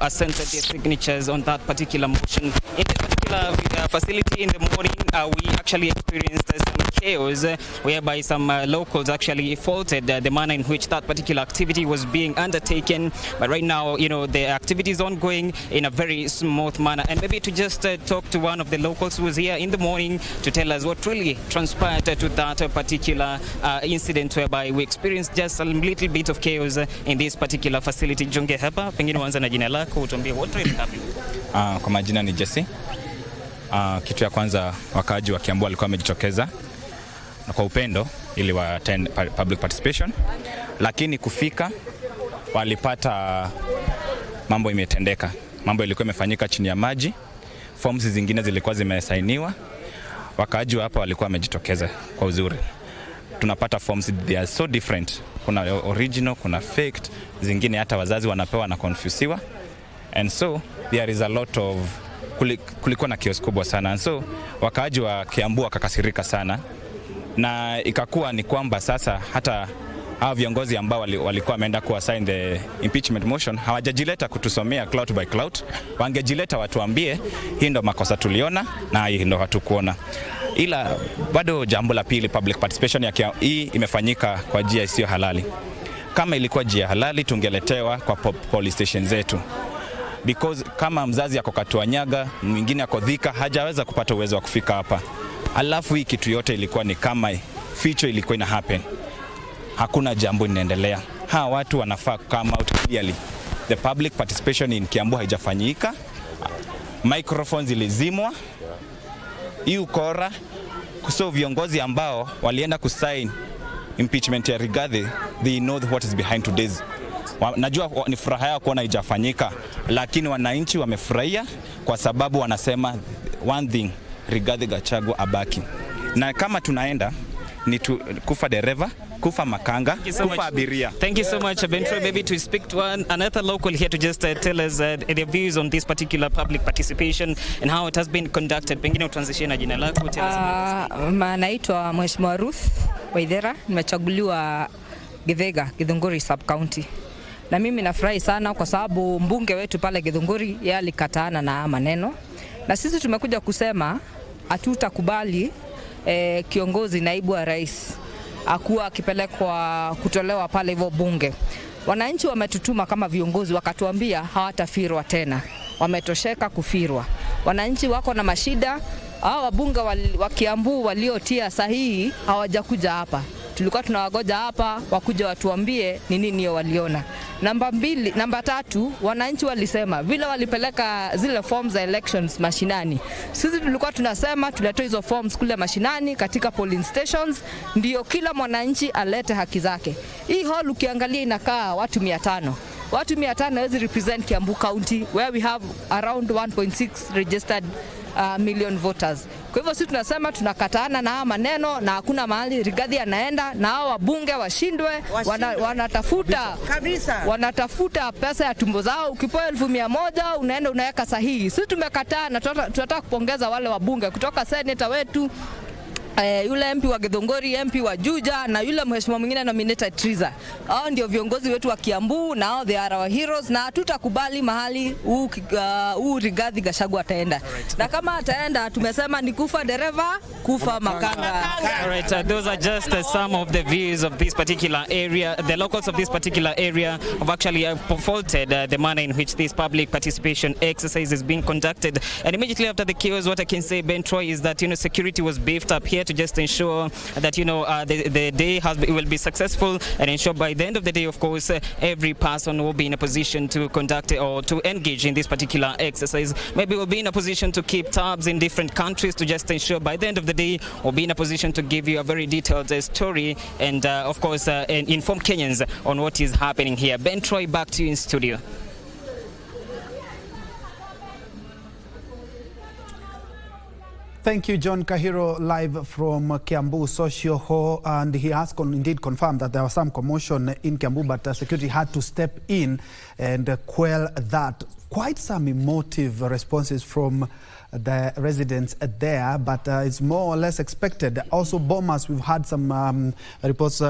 sent their signatures on that particular motion. In this particular facility in the morning, we actually experienced some chaos, whereby some locals actually faulted the manner in which that particular activity was being undertaken. But right now, the activity is ongoing in a very smooth manner. And maybe to just talk to one of the locals who was here in the morning to tell us what really transpired to that particular incident, whereby we experienced just a little bit of chaos in this particular facility. Junge hapa, pengine wanza na jina lako, utuambie what really happened. Kwa majina ni Jesse. Kitu ya kwanza, wakaaji wa Kiambu walikuwa wamejitokeza na kwa upendo ili wa attend public participation, lakini kufika walipata mambo imetendeka. Mambo ilikuwa imefanyika chini ya maji, forms zingine zilikuwa zimesainiwa. Wakaaji wa hapa walikuwa wamejitokeza kwa uzuri. Tunapata forms, they are so different. Kuna original, kuna faked, zingine hata wazazi wanapewa na confusiwa. And so there is a lot of kulikuwa na chaos kubwa sana. And so wakaaji wa Kiambu wakakasirika sana, na ikakuwa ni kwamba sasa hata hao viongozi ambao walikuwa wameenda kuassign the impeachment motion hawajajileta kutusomea clout by clout. Wangejileta watuambie hii ndo makosa tuliona na hii ndo hatukuona. Ila bado jambo la pili, public participation ya hii imefanyika kwa njia isiyo halali. Kama ilikuwa njia halali tungeletewa kwa police station zetu. Because kama mzazi ako Katuanyaga, mwingine ako Thika, hajaweza kupata uwezo wa kufika hapa. Alafu hii kitu yote ilikuwa ni kama feature ilikuwa ina happen. Hakuna jambo inaendelea. Watu wanafaa come out clearly. The public participation in Kiambu haijafanyika. Microphones zilizimwa. Hii ukora. So viongozi ambao walienda kusign impeachment ya Rigathi, they know what is behind today's. Najua ni furaha yao kuona haijafanyika, lakini wananchi wamefurahia kwa sababu wanasema one thing, Rigathi Gachagua abaki. Na kama tunaenda ni kufa dereva, kufa makanga, kufa abiria. Thank you so much, Bentro. Maybe to speak to another local here to just tell us their views on this particular public participation and how it has been conducted. Pengine utuanzishie na jina lako. Naitwa Mheshimiwa Ruth Waithera, nimechaguliwa Githega, Githunguri sub county. Na mimi nafurahi sana kwa sababu mbunge wetu pale Githunguri yeye alikataana na maneno. Na sisi tumekuja kusema hatutakubali kiongozi naibu wa rais akuwa akipelekwa kutolewa pale hivyo bunge. Wananchi wametutuma kama viongozi wakatuambia hawatafirwa tena. Wametosheka kufirwa. Wananchi wako na mashida. Hao wabunge wa Kiambu waliotia sahihi hawajakuja hapa. Tulikuwa tunawagoja hapa wakuja watuambie ni nini waliona. Namba 3, wananchi walisema vile walipeleka zile forms za elections mashinani. Sisi tulikuwa tunasema tuletoe hizo forms kule mashinani katika polling stations ndio kila mwananchi alete haki zake. Hii hall ukiangalia inakaa watu 500. Watu 500 hawezi represent Kiambu County where we have around 1.6 registered million voters. Kwa hivyo sisi tunasema tunakataana na maneno na hakuna mahali Rigathi anaenda na hao wabunge washindwe, wanatafuta pesa ya tumbo zao. Ukipewa 1,100 unaenda unaweka sahihi. Sisi tumekataa na tunataka kupongeza wale wabunge kutoka senator wetu yule MP wa Githunguri, MP wa Juja na yule mheshimiwa mwingine nominated Triza. Hao ndio viongozi wetu wa Kiambu na hao they are our heroes na hatutakubali mahali Rigathi Gachagua ataenda. Na kama ataenda tumesema ni kufa dereva, kufa makanga. All right, those are just some of the views of this particular area. The locals of this particular area have actually faulted the manner in which this public participation exercise is being conducted. And immediately after the chaos, what I can say, Ben Troy, is that security was beefed up here to just ensure that the day will be successful and ensure by the end of the day, of course, every person will be in a position to conduct or to engage in this particular exercise. Maybe we'll be in a position to keep tabs in different countries to just ensure by the end of the day we'll be in a position to give you a very detailed story and of course inform Kenyans on what is happening here. Ben Troy, back to you in studio. Thank you, John Kahiro, live from Kiambu Social Hall, and he has indeed confirmed that there was some commotion in Kiambu, but security had to step in and quell that. Quite some emotive responses from the residents there, but it's more or less expected. Also, Bomas, we've had some reports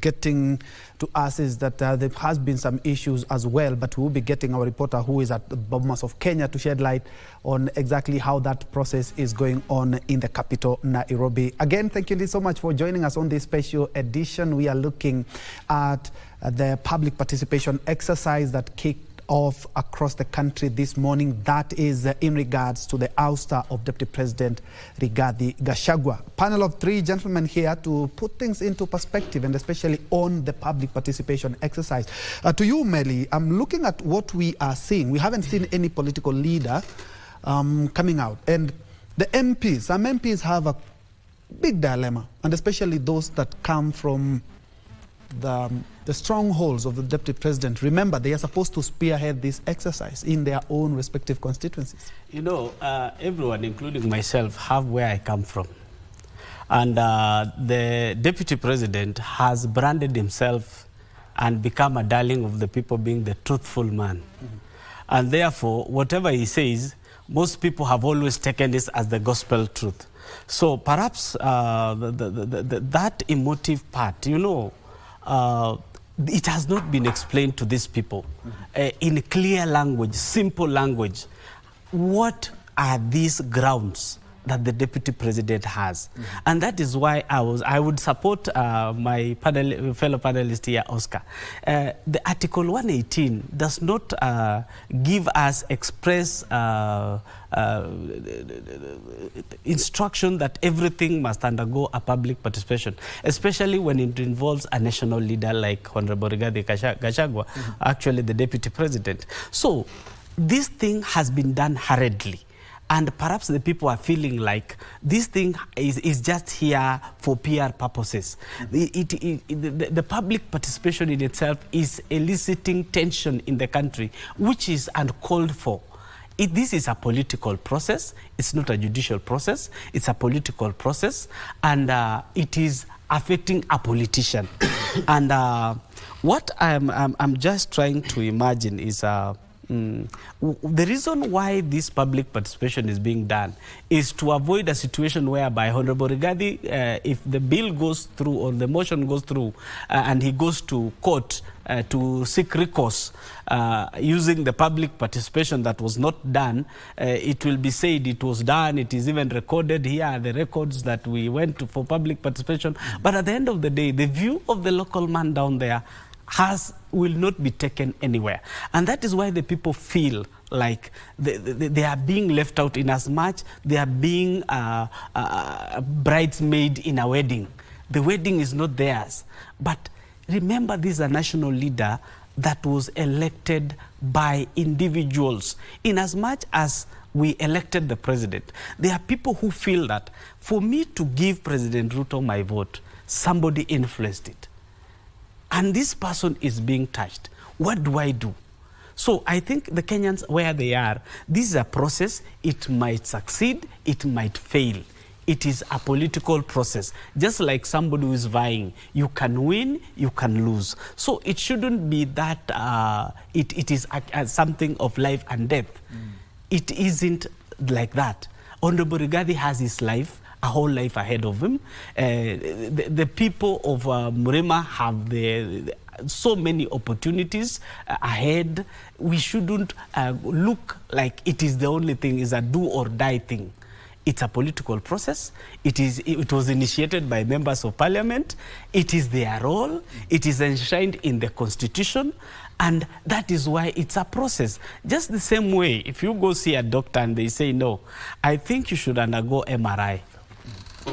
getting to us is that there has been some issues as well, but we'll be getting our reporter who is at Bomas of Kenya to shed light on exactly how that process is going on in the capital, Nairobi. Again, thank you so much for joining us on this special edition. We are looking at the public participation exercise that kicked off across the country this morning. That is in regards to the ouster of Deputy President Rigathi Gachagua. Panel of 3 gentlemen here to put things into perspective and especially on the public participation exercise. To you, Meli, I'm looking at what we are seeing. We haven't seen any political leader coming out. And the MPs, some MPs have a big dilemma, and especially those that come from the strongholds of the Deputy President. Remember, they are supposed to spearhead this exercise in their own respective constituencies. You know, everyone, including myself, have where I come from. And the Deputy President has branded himself and become a darling of the people, being the truthful man. Mm-hmm. And therefore, whatever he says, most people have always taken this as the gospel truth. So perhaps that emotive part, you know, it has not been explained to these people in clear language, simple language. What are these grounds that the Deputy President has? And that is why I would support my fellow panelist here, Oscar. The Article 118 does not give us express instruction that everything must undergo a public participation, especially when it involves a national leader like Honorable Rigathi Gachagua, actually the Deputy President. So this thing has been done hurriedly. And perhaps the people are feeling like this thing is just here for PR purposes. The public participation in itself is eliciting tension in the country, which is uncalled for. This is a political process. It's not a judicial process. It's a political process, and it is affecting a politician. And what I'm just trying to imagine is the reason why this public participation is being done is to avoid a situation whereby Honorable Rigathi, if the bill goes through or the motion goes through and he goes to court to seek recourse using the public participation that was not done, it will be said it was done. It is even recorded. Here are the records that we went to for public participation. But at the end of the day, the view of the local man down there will not be taken anywhere. And that is why the people feel like they are being left out, in as much they are being bridesmaid in a wedding. The wedding is not theirs. But remember, this is a national leader that was elected by individuals. In as much as we elected the president, there are people who feel that for me to give President Ruto my vote, somebody influenced it. And this person is being touched. What do I do? So I think the Kenyans, where they are, this is a process. It might succeed, it might fail. It is a political process. Just like somebody who is vying, you can win, you can lose. So it shouldn't be that it is something of life and death. It isn't like that. Honorable Rigathi has his life, a whole life ahead of him. The people of Murima have so many opportunities ahead. We shouldn't look like it is the only thing, is a do or die thing. It's a political process. It was initiated by members of parliament. It is their role. It is enshrined in the constitution. And that is why it's a process. Just the same way, if you go see a doctor and they say, no, I think you should undergo MRI.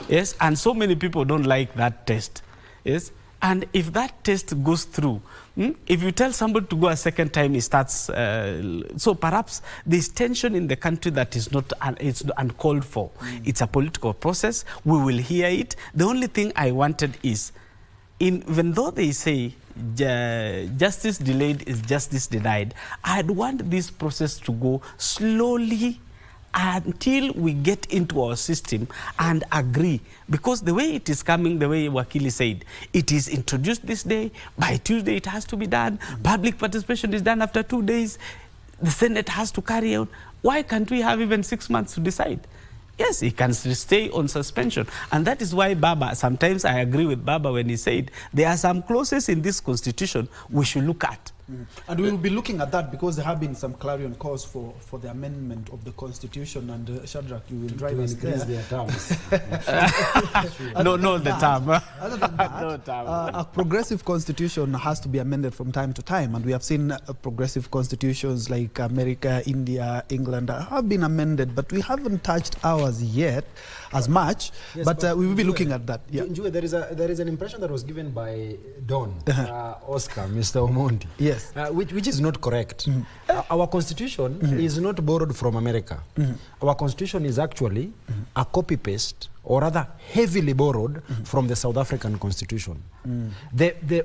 Yes, and so many people don't like that test. Yes, and if that test goes through, if you tell somebody to go a second time, it starts. So perhaps there's tension in the country that is not it's uncalled for. It's a political process. We will hear it. The only thing I wanted is, even though they say justice delayed is justice denied, I'd want this process to go slowly until we get into our system and agree. Because the way it is coming, the way Wakili said, it is introduced this day, by Tuesday it has to be done, public participation is done after 2 days, the Senate has to carry out. Why can't we have even 6 months to decide? Yes, he can stay on suspension. And that is why Baba, sometimes I agree with Baba when he said, there are some clauses in this constitution we should look at. And we will be looking at that because there have been some clarion calls for the amendment of the constitution, and Shadrach, you will drive us there. Their terms. No, the term. Other than that, a progressive constitution has to be amended from time to time, and we have seen progressive constitutions like America, India, England have been amended, but we haven't touched ours yet as much. Yes, but we will be looking at that. Yeah. Njue, there is an impression that was given by Don Oscar, Mr. Omondi. Yes. Which is not correct. Our constitution is not borrowed from America. Our constitution is actually a copy-paste, or rather heavily borrowed from the South African constitution.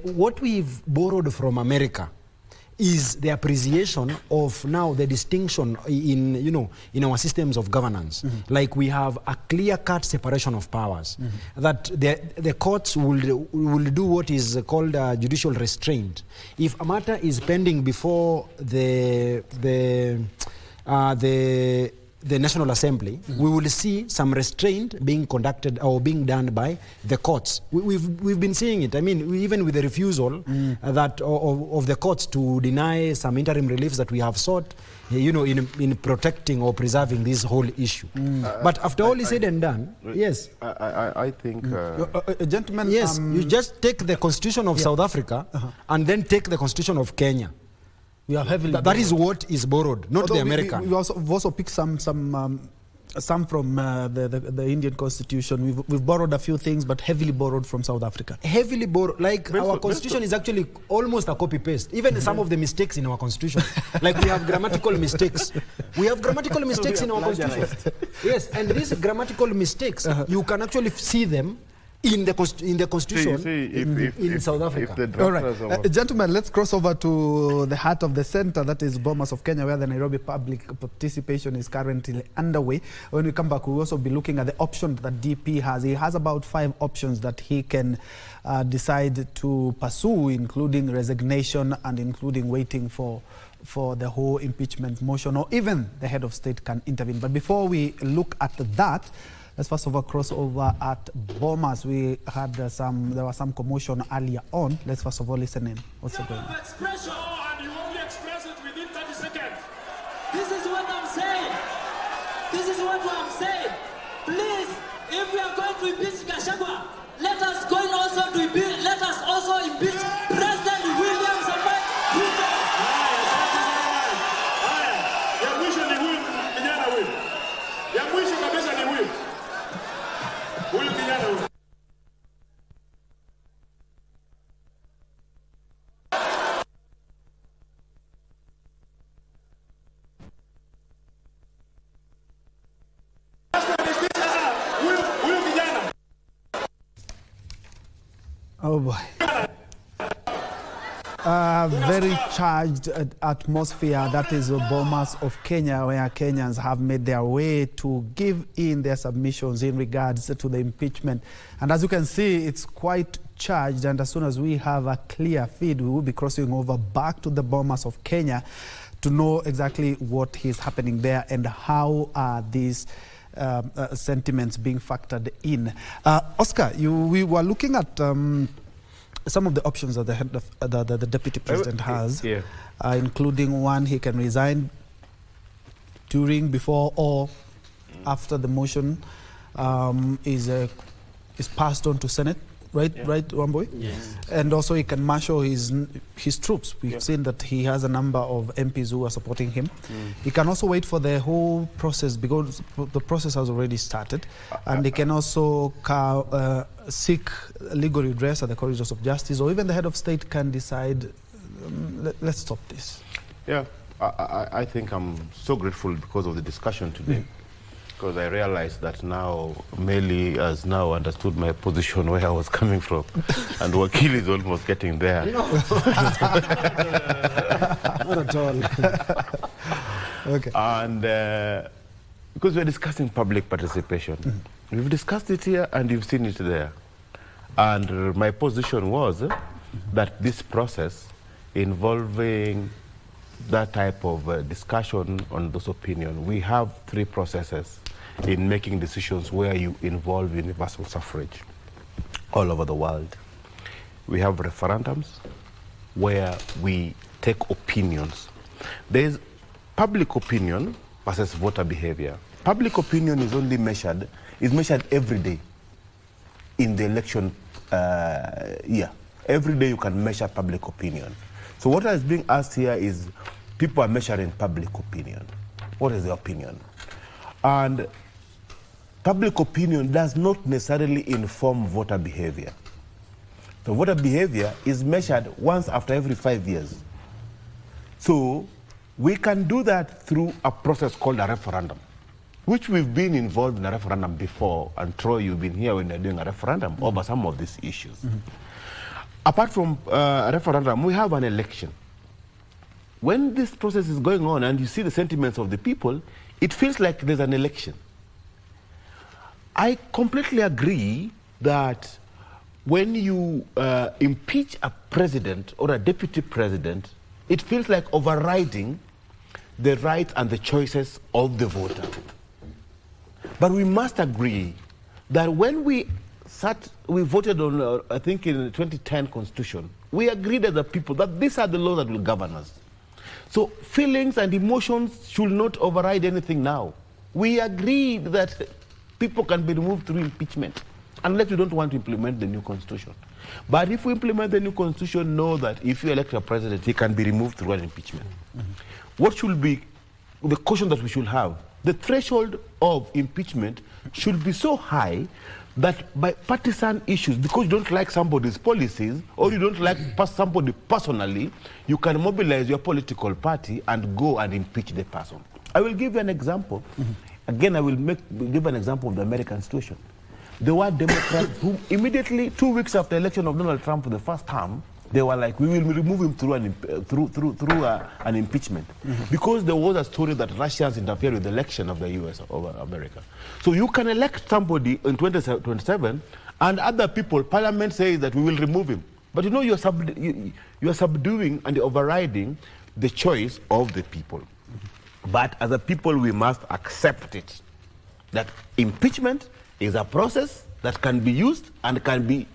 What we've borrowed from America is the appreciation of now the distinction in our systems of governance. Like we have a clear-cut separation of powers, that the courts will do what is called judicial restraint. If a matter is pending before the National Assembly, we will see some restraint being conducted or being done by the courts. We've been seeing it. I mean, even with the refusal that of the courts to deny some interim reliefs that we have sought, in protecting or preserving this whole issue. But after all is said and done, yes. I think... gentlemen... Yes, you just take the constitution of South Africa and then take the constitution of Kenya. We are heavily that is what is borrowed, not Although the American. We've also picked some some from the Indian constitution. We've borrowed a few things, but heavily borrowed from South Africa. Heavily borrowed. Like our constitution is actually almost a copy-paste. Even some of the mistakes in our constitution. Like we have grammatical mistakes. We have grammatical mistakes in our constitution. Yes, and these grammatical mistakes, you can actually see them in the constitution in South Africa. All right, gentlemen, let's cross over to the heart of the center, that is Bomas of Kenya, where the Nairobi public participation is currently underway. When we come back, we'll also be looking at the options that DP has. He has about 5 options that he can decide to pursue, including resignation and including waiting for the whole impeachment motion, or even the head of state can intervene. But before we look at that, let's first of all cross over at Bomas. We had there was some commotion earlier on. Let's first of all listen in. What's going on? Expression, and you only express it within 30 seconds. This is what I'm saying. This is what I'm saying. Please, if we are going to impeach Gachagua, let us also impeach President William Samoei Ruto. Ya mwisho ni huyu kijana huyu. Ya mwisho kabisa ni huyu. Huyu kijana huyu. Oh boy. Very charged atmosphere. That is Bomas of Kenya, where Kenyans have made their way to give in their submissions in regards to the impeachment. And as you can see, it's quite charged. And as soon as we have a clear feed, we will be crossing over back to the Bomas of Kenya to know exactly what is happening there and how are these sentiments being factored in. Oscar, we were looking at some of the options that the head of the deputy president has, including one, he can resign during, before, or after the motion is passed on to Senate. Right, Wamboy? Yes. And also he can marshal his troops. We've seen that he has a number of MPs who are supporting him. He can also wait for the whole process, because the process has already started. And he can also seek legal redress at the corridors of justice, or even the head of state can decide, let's stop this. Yeah, I think I'm so grateful because of the discussion today. Because I realized that now Meli has now understood my position, where I was coming from, and Wakil is almost getting there. No. Not at all. Okay. And because we're discussing public participation, we've discussed it here and you've seen it there. And my position was that this process involving that type of discussion on those opinions, we have 3 processes in making decisions where you involve universal suffrage all over the world. We have referendums where we take opinions. There's public opinion versus voter behavior. Public opinion is only measured every day in the election year. Every day you can measure public opinion. So what is being asked here is, people are measuring public opinion. What is the opinion? And public opinion does not necessarily inform voter behavior. So voter behavior is measured once after every 5 years. So we can do that through a process called a referendum, which we've been involved in a referendum before. And Troy, you've been here when they're doing a referendum over some of these issues. Apart from a referendum, we have an election. When this process is going on and you see the sentiments of the people, it feels like there's an election. I completely agree that when you impeach a president or a deputy president, it feels like overriding the rights and the choices of the voter. But we must agree that when we voted on, I think in the 2010 Constitution, we agreed as a people that these are the laws that will govern us. So feelings and emotions should not override anything now. We agreed that people can be removed through impeachment, unless we don't want to implement the new constitution. But if we implement the new constitution, know that if you elect a president, he can be removed through an impeachment. What should be the caution that we should have the threshold of impeachment should be so high that by partisan issues, because you don't like somebody's policies or you don't like somebody personally, you can mobilize your political party and go and impeach the person. I will give you an example. Again, I will give an example of the American situation. There were Democrats who immediately, 2 weeks after the election of Donald Trump for the first term, they were like, we will remove him through an impeachment. Because there was a story that Russians interfered with the election of the US, of America. So you can elect somebody in 2027, and other people, Parliament says that we will remove him. But you know, you are subduing and overriding the choice of the people. But as a people, we must accept it, that impeachment is a process that can be used and can be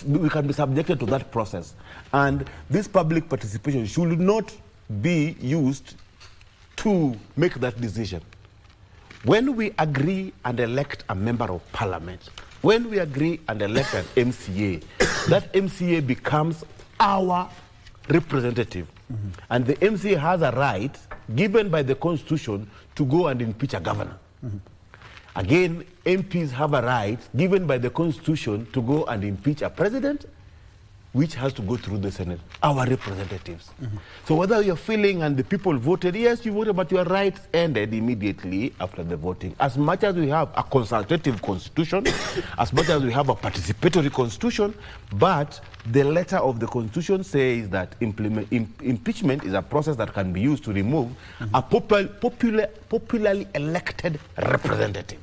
we can be subjected to that process. And this public participation should not be used to make that decision. When we agree and elect a member of parliament, when we agree and elect an MCA, that MCA becomes our representative. And the MCA has a right, given by the Constitution, to go and impeach a governor. Again, MPs have a right, given by the Constitution, to go and impeach a president, which has to go through the Senate, our representatives. So whether you're feeling and the people voted, yes, you voted, but your rights ended immediately after the voting. As much as we have a consultative constitution, as much as we have a participatory constitution, but the letter of the Constitution says that impeachment is a process that can be used to remove a popularly elected representative.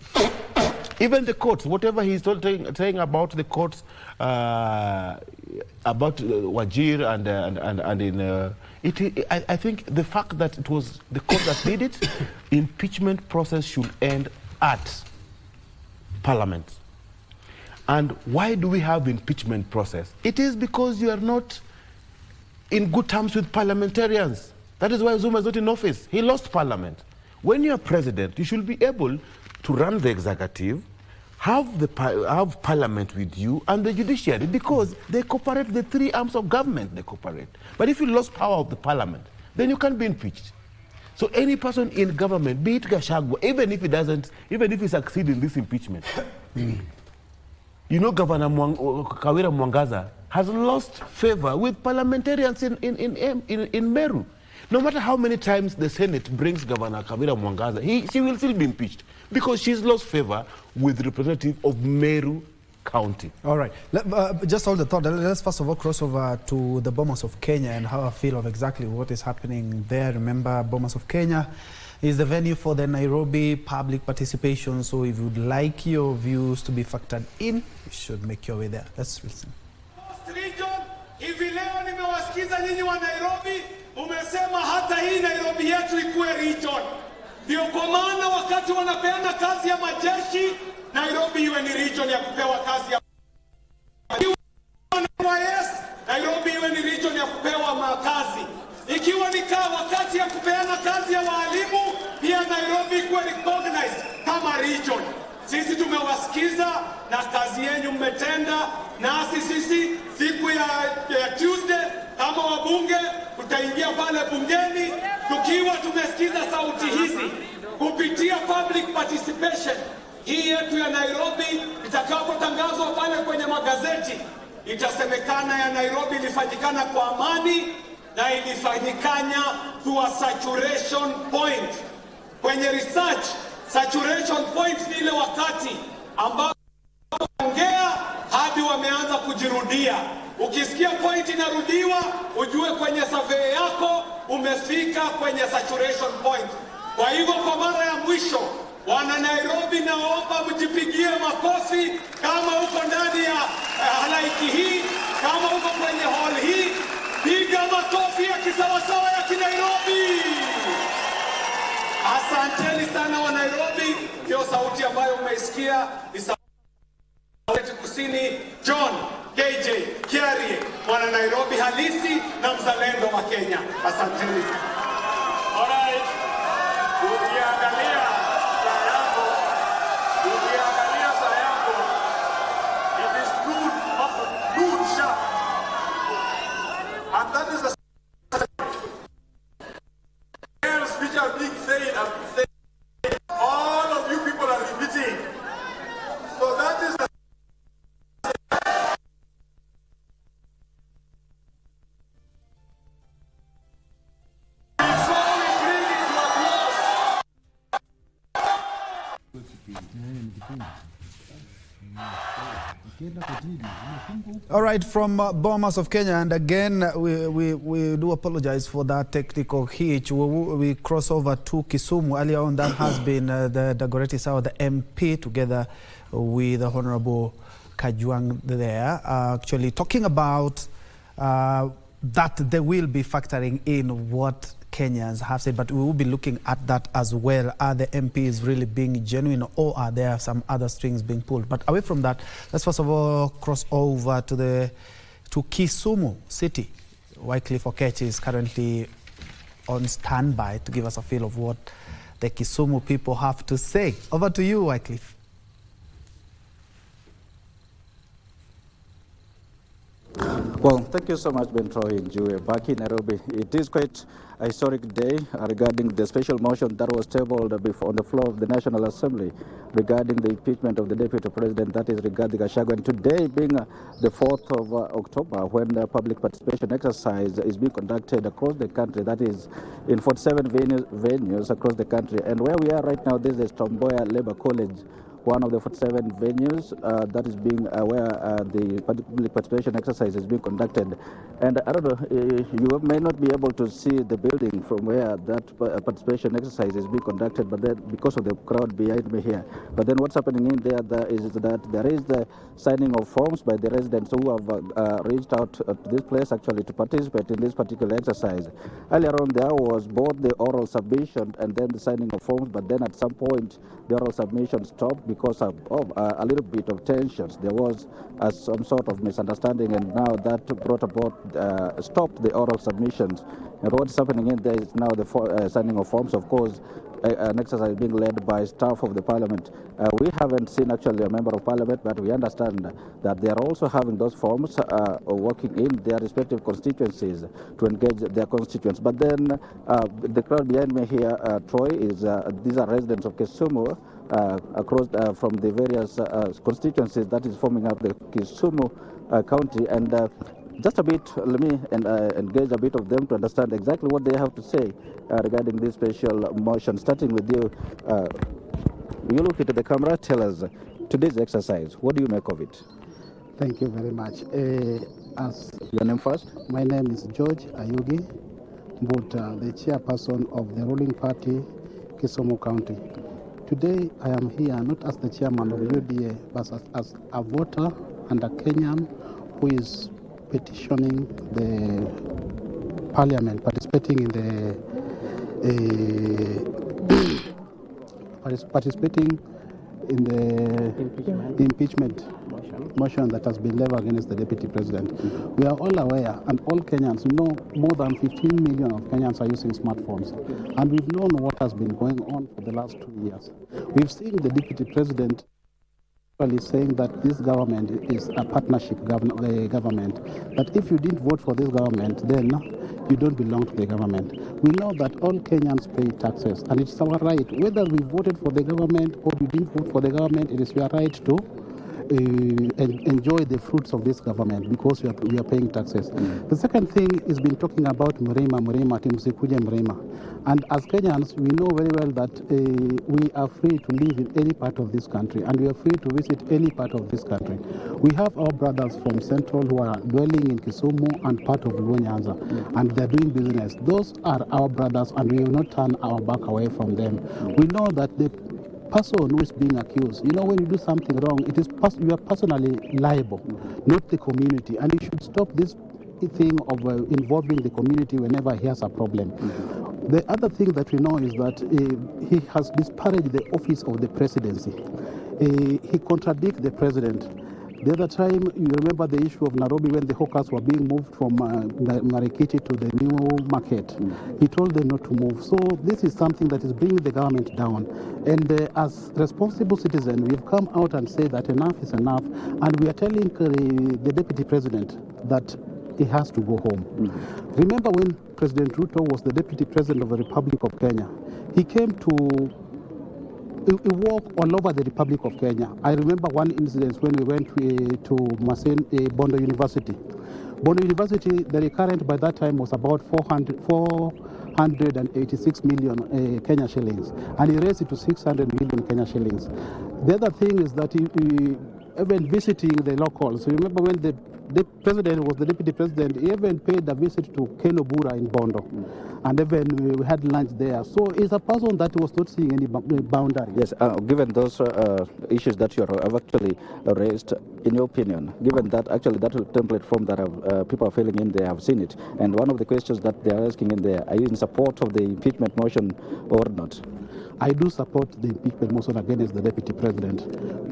Even the courts, whatever he's saying about the courts, about Wajir I think the fact that it was the court that did it, impeachment process should end at Parliament. And why do we have impeachment process? It is because you are not in good terms with parliamentarians. That is why Zuma is not in office. He lost Parliament. When you are president, you should be able to run the executive, have Parliament with you, and the judiciary, because they cooperate, the three arms of government, they cooperate. But if you lost power of the Parliament, then you can't be impeached. So any person in government, be it Gachagua, even if he succeeds in this impeachment, you know, Governor Kawira Mwangaza has lost favor with parliamentarians in Meru. No matter how many times the Senate brings Governor Kawira Mwangaza, she will still be impeached because she's lost favor with representative of Meru County. All right. Just hold the thought. Let's first of all cross over to the Bomas of Kenya and how I feel of exactly what is happening there. Remember, Bomas of Kenya is the venue for the Nairobi public participation. So if you'd like your views to be factored in, you should make your way there. Let's listen. Hivi leo nimewasikiza nyinyi wa Nairobi, umesema hata hii Nairobi yetu ikuwe region. Ndio kwa maana wakati wanapeana kazi ya majeshi, Nairobi iwe ni region ya kupewa kazi ya yes, Nairobi iwe ni region ya kupewa makazi. Ikiwa ni wakati ya kupeana kazi ya walimu, pia Nairobi ikuwe recognized kama region. Sisi tumewasikiza na kazi yenu mmetenda, nasi sisi siku ya Tuesday kama wabunge tutaingia pale bungeni tukiwa tumesikiza sauti hizi kupitia public participation. Hii yetu ya Nairobi itakapotangazwa pale kwenye magazeti, itasemekana ya Nairobi ilifanyikana kwa amani na ilifanyikana to a saturation point. Kwenye research, saturation point ni ile wakati ambao ongea hadi wameanza kujirudia. Ukisikia point inarudiwa, ujue kwenye survey yako umefika kwenye saturation point. Kwa hivyo kwa mara ya mwisho, wana Nairobi, naomba mjipigie makofi kama uko ndani ya halaiki hii, kama uko kwenye hall hii, piga makofi ya kisawasawa ya Kinairobi. Asanteni sana wa Nairobi. Hiyo sauti ambayo umeisikia ni sauti kusini John KJ Kiarie, mwana Nairobi halisi na mzalendo wa Kenya. Asanteni. Alright. Ukiangalia saa yako, it is good sharp. And that is the which are being said All right, from Bomas of Kenya, and again, we do apologize for that technical hitch. We cross over to Kisumu. Earlier on, that has been the Rigathi Gachagua, the MP, together with the Honorable Kajwang there, actually talking about that they will be factoring in what Kenyans have said, but we will be looking at that as well. Are the MPs really being genuine, or are there some other strings being pulled? But away from that, let's first of all cross over to Kisumu City. Wycliffe Okech is currently on standby to give us a feel of what the Kisumu people have to say. Over to you, Wycliffe. Well, thank you so much, Ben Troy Njue. Back in Nairobi, it is quite a historic day regarding the special motion that was tabled before on the floor of the National Assembly regarding the impeachment of the Deputy President, that is Rigathi Gachagua. And today being the 4th of October, when the public participation exercise is being conducted across the country, that is in 47 venues across the country. And where we are right now, this is Tomboya Labour College, one of the 47 venues that is being where the public participation exercise is being conducted. And I don't know, you may not be able to see the building from where that participation exercise is being conducted, but then because of the crowd behind me here. But then what's happening in there is that there is the signing of forms by the residents who have reached out to this place actually to participate in this particular exercise. Earlier on, there was both the oral submission and then the signing of forms, but then at some point the oral submission stopped because of a little bit of tensions. There was some sort of misunderstanding, and now that brought about stopped the oral submissions. And what's happening in there is now the signing of forms. Of course, an exercise being led by staff of the parliament. We haven't seen actually a member of parliament, but we understand that they are also having those forms working in their respective constituencies to engage their constituents. But then the crowd behind me here, Troy, is these are residents of Kisumu across from the various constituencies that is forming up the Kisumu county. And just a bit, let me engage a bit of them to understand exactly what they have to say regarding this special motion. Starting with you, you look into the camera, tell us today's exercise, what do you make of it? Thank you very much. As your name first? My name is George Ayugi, but the chairperson of the ruling party, Kisumu County. Today I am here not as the chairman of UDA, but as a voter and a Kenyan who is petitioning the parliament, participating in the impeachment motion that has been leveled against the deputy president. We are all aware, and all Kenyans know, more than 15 million of Kenyans are using smartphones, and we've known what has been going on for the last 2 years. We've seen the deputy president saying that this government is a partnership government, that if you didn't vote for this government, then you don't belong to the government. We know that all Kenyans pay taxes, and it's our right, whether we voted for the government or we didn't vote for the government, it is your right to enjoy the fruits of this government because we are paying taxes. The second thing is been talking about Mrema, Timsikuje Mrema. And as Kenyans, we know very well that we are free to live in any part of this country, and we are free to visit any part of this country. We have our brothers from Central who are dwelling in Kisumu and part of Nyanza, and they're doing business. Those are our brothers, and we will not turn our back away from them. We know that the person who is being accused, when you do something wrong, you are personally liable, not the community, and you should stop this thing of involving the community whenever he has a problem. The other thing that we know is that he has disparaged the office of the presidency. He contradicts the president. The other time, you remember the issue of Nairobi when the hawkers were being moved from Marikiti to the new market. He told them not to move. So this is something that is bringing the government down. And as responsible citizens, we've come out and said that enough is enough. And we are telling the deputy president that he has to go home. Remember when President Ruto was the deputy president of the Republic of Kenya, he came to walk all over the Republic of Kenya. I remember one incident when we went to Bondo University. Bondo University, the recurrent by that time was about 186 million Kenya shillings, and he raised it to 600 million Kenya shillings. The other thing is that he even visiting the locals. Remember when the president was the deputy president, he even paid a visit to Ken Obura in Bondo, and even we had lunch there. So he's a person that was not seeing any boundary. Yes, given those issues that you have actually raised, in your opinion, given that actually that template form that people are filling in, they have seen it, and one of the questions that they are asking in there, are you in support of the impeachment motion or not? I do support the impeachment motion against the deputy president.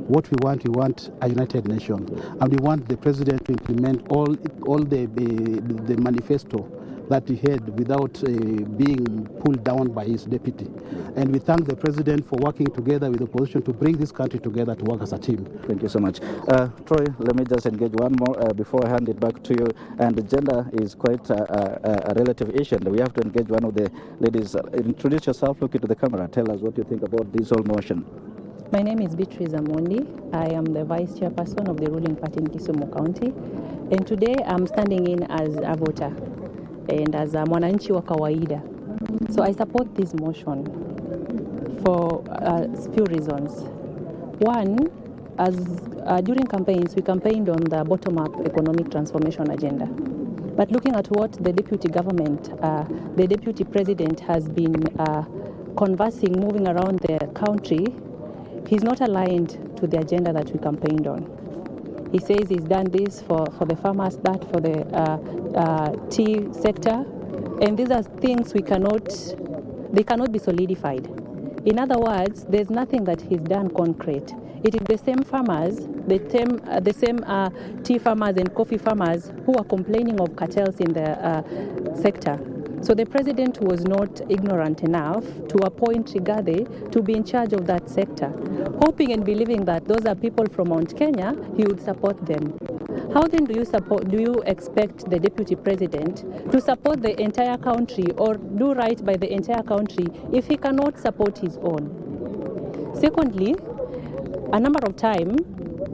What we want a united nation, and we want the president to implement all the manifesto that he had without being pulled down by his deputy. And we thank the president for working together with the opposition to bring this country together to work as a team. Thank you so much. Troy, let me just engage one more before I hand it back to you. And gender is quite a relative issue, and we have to engage one of the ladies. Introduce yourself, look into the camera, tell us what you think about this whole motion. My name is Beatrice Amondi. I am the vice chairperson of the ruling party in Kisumu County. And today I'm standing in as a voter and as a mwananchi wa kawaida. So I support this motion for a few reasons. One, as during campaigns, we campaigned on the bottom-up economic transformation agenda. But looking at what the deputy government, the deputy president has been conversing, moving around the country, he's not aligned to the agenda that we campaigned on. He says he's done this for the farmers, that for the tea sector, and these are things they cannot be solidified. In other words, there's nothing that he's done concrete. It is the same farmers, the same tea farmers and coffee farmers who are complaining of cartels in the sector. So the president was not ignorant enough to appoint Rigathi to be in charge of that sector, hoping and believing that those are people from Mount Kenya, he would support them. How then do you expect the deputy president to support the entire country or do right by the entire country if he cannot support his own? Secondly, a number of times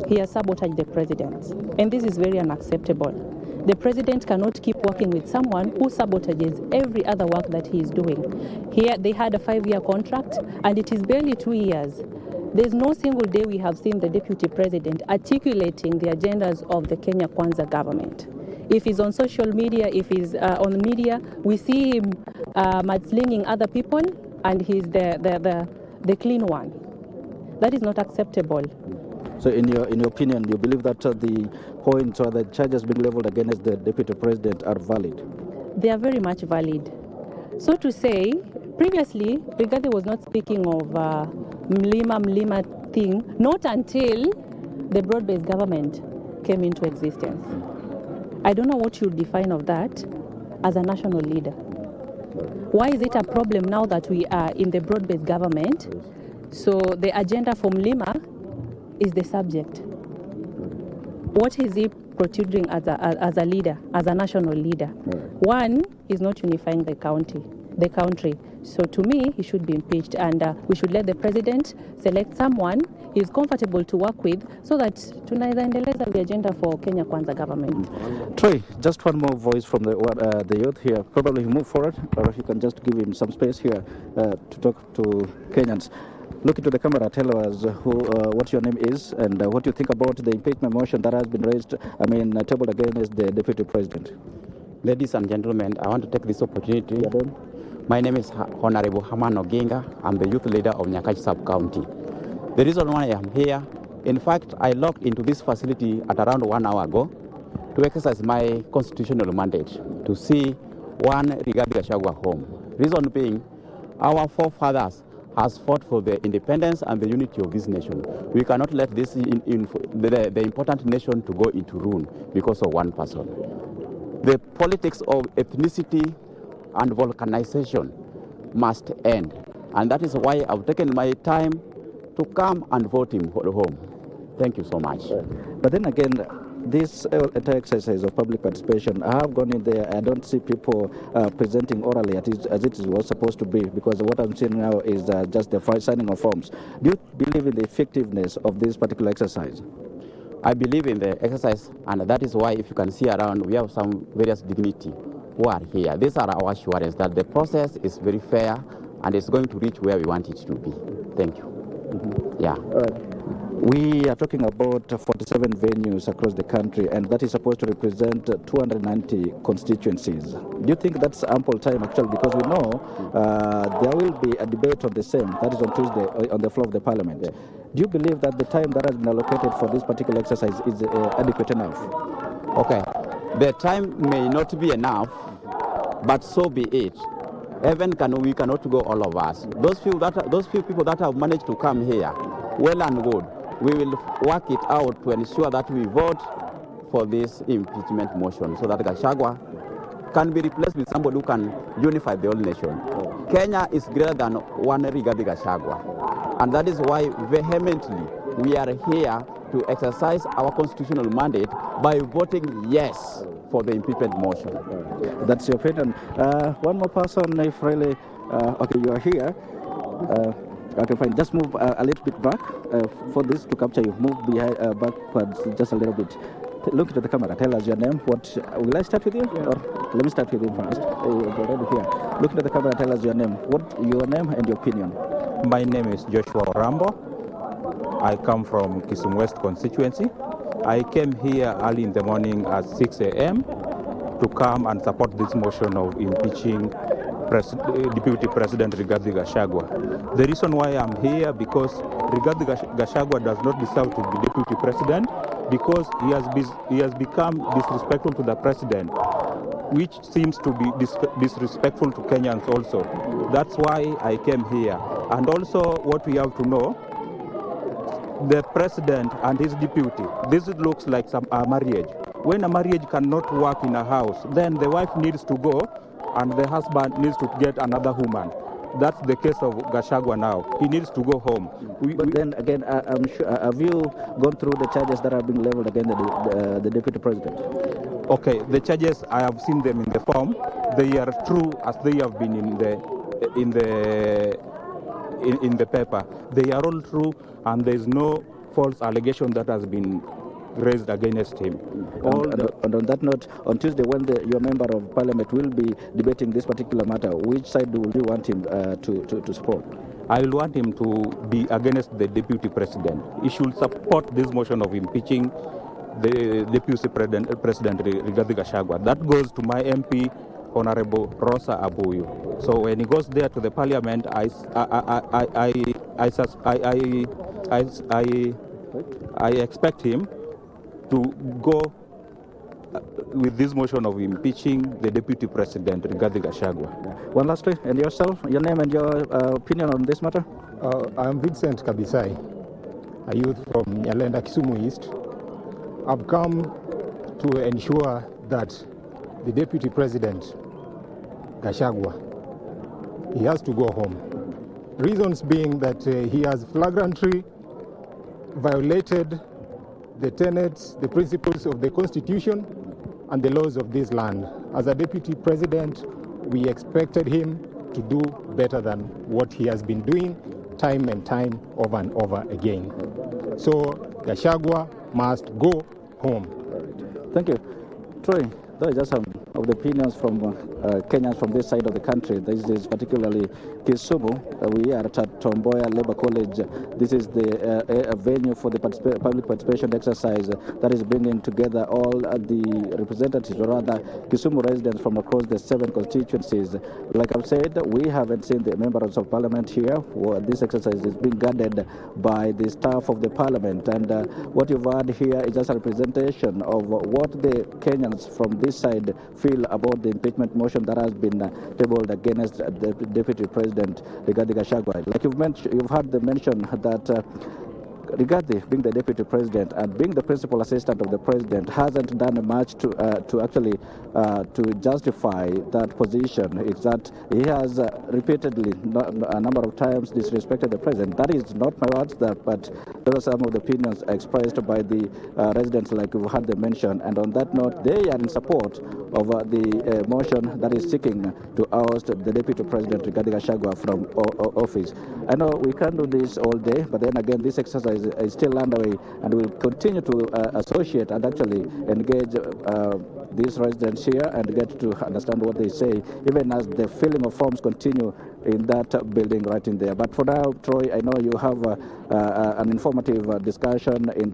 he has sabotaged the president, and this is very unacceptable. The president cannot keep working with someone who sabotages every other work that he is doing. Here, they had a 5-year contract, and it is barely 2 years. There's no single day we have seen the deputy president articulating the agendas of the Kenya Kwanza government. If he's on social media, if he's on media, we see him mudslinging other people, and he's the clean one. That is not acceptable. So in your opinion, you believe that the points or the charges being leveled against the deputy president are valid? They are very much valid. So to say, previously, Rigathi was not speaking of Mlima thing, not until the broad-based government came into existence. I don't know what you define of that as a national leader. Why is it a problem now that we are in the broad-based government? So the agenda from Lima is the subject. What is he protruding as a leader, as a national leader? One is not unifying the country. So to me, he should be impeached, and we should let the president select someone he is comfortable to work with, so that tunaendeleza the agenda for Kenya Kwanza government. Troy, just one more voice from the youth here. Probably he move forward, or you can just give him some space here to talk to Kenyans. Look into the camera, tell us what your name is and what you think about the impeachment motion that has been raised, tabled against the deputy president. Ladies and gentlemen, I want to take this opportunity. My name is Honorable Haman Oginga. I'm the youth leader of Nyakachi Sub-County. The reason why I am here, in fact, I logged into this facility at around 1 hour ago to exercise my constitutional mandate to see one Rigathi Gachagua home. Reason being, our forefathers has fought for the independence and the unity of this nation. We cannot let this the important nation to go into ruin because of one person. The politics of ethnicity and volcanization must end. And that is why I've taken my time to come and vote him home. Thank you so much. But then again, this entire exercise of public participation, I have gone in there, I don't see people presenting orally as it was supposed to be, because what I'm seeing now is just the signing of forms. Do you believe in the effectiveness of this particular exercise? I believe in the exercise, and that is why, if you can see around, we have some various dignity who are here. These are our assurance that the process is very fair and it's going to reach where we want it to be. Thank you. Yeah. We are talking about 47 venues across the country, and that is supposed to represent 290 constituencies. Do you think that's ample time, actually? Because we know there will be a debate on the same, that is on Tuesday, on the floor of the Parliament. Do you believe that the time that has been allocated for this particular exercise is adequate enough? Okay. The time may not be enough, but so be it. We cannot go all of us. Those few people that have managed to come here, well and good. We will work it out to ensure that we vote for this impeachment motion so that Gachagua can be replaced with somebody who can unify the whole nation. Kenya is greater than one Rigathi Gachagua, and that is why vehemently we are here to exercise our constitutional mandate by voting yes for the impeachment motion. That's your opinion. One more person, if really, okay, you are here. Okay, fine. Just move a little bit back for this to capture you. Move behind, backwards just a little bit. Look into the camera. Tell us your name. Will I start with you? Or let me start with you first. You're already here. Look into the camera. Tell us your name. Your name and your opinion. My name is Joshua Orambo. I come from Kisumu West constituency. I came here early in the morning at 6 a.m. to come and support this motion of impeaching Deputy President Rigathi Gachagua. The reason why I'm here because Rigathi Gachagua does not deserve to be Deputy President because he has become disrespectful to the President, which seems to be disrespectful to Kenyans also. That's why I came here. And also what we have to know, the President and his deputy, this looks like a marriage. When a marriage cannot work in a house, then the wife needs to go and the husband needs to get another woman. That's the case of Gachagua now. He needs to go home. But then again, I'm sure, have you gone through the charges that have been leveled against the deputy president? Okay, the charges, I have seen them in the form. They are true as they have been in the paper. They are all true, and there is no false allegation that has been raised against him. And on that note, on Tuesday, when your member of parliament will be debating this particular matter, which side will you want him to support? I will want him to be against the deputy president. He should support this motion of impeaching the deputy president Rigathi Gachagua. That goes to my MP, Honorable Rosa Abuyu. So when he goes there to the parliament, I expect him to go with this motion of impeaching the deputy president, Rigathi Gachagua. One last thing, and yourself, your name and your opinion on this matter? I'm Vincent Kabisai, a youth from Nyalenda, Kisumu East. I've come to ensure that the deputy president, Gachagua, he has to go home. Reasons being that he has flagrantly violated the tenets, the principles of the Constitution and the laws of this land. As a deputy president, we expected him to do better than what he has been doing time and time over and over again. So Gachagua must go home. Thank you. Troy, those are just some of the opinions from Kenyans from this side of the country. This is particularly Kisumu. We are at Tomboya Labour College. This is the venue for the public participation exercise that is bringing together all the representatives, or rather Kisumu residents from across the 7 constituencies. Like I've said, we haven't seen the members of parliament here. This exercise is being guided by the staff of the parliament, and what you've heard here is just a representation of what the Kenyans from this side feel about the impeachment motion that has been tabled against the Deputy President Rigathi Gachagua. Like you've heard the mention that Rigathi, being the Deputy President and being the principal assistant of the President, hasn't done much to actually to justify that position. It's that he has repeatedly, a number of times, disrespected the President. That is not my words, but those are some of the opinions expressed by the residents, like we've had them mention. And on that note, they are in support of the motion that is seeking to oust the Deputy President Rigathi Gachagua from office. I know we can't do this all day, but then again, this exercise is still underway, and we'll continue to associate and actually engage these residents here and get to understand what they say, even as the filling of forms continue in that building right in there. But for now, Troy, I know you have an informative discussion in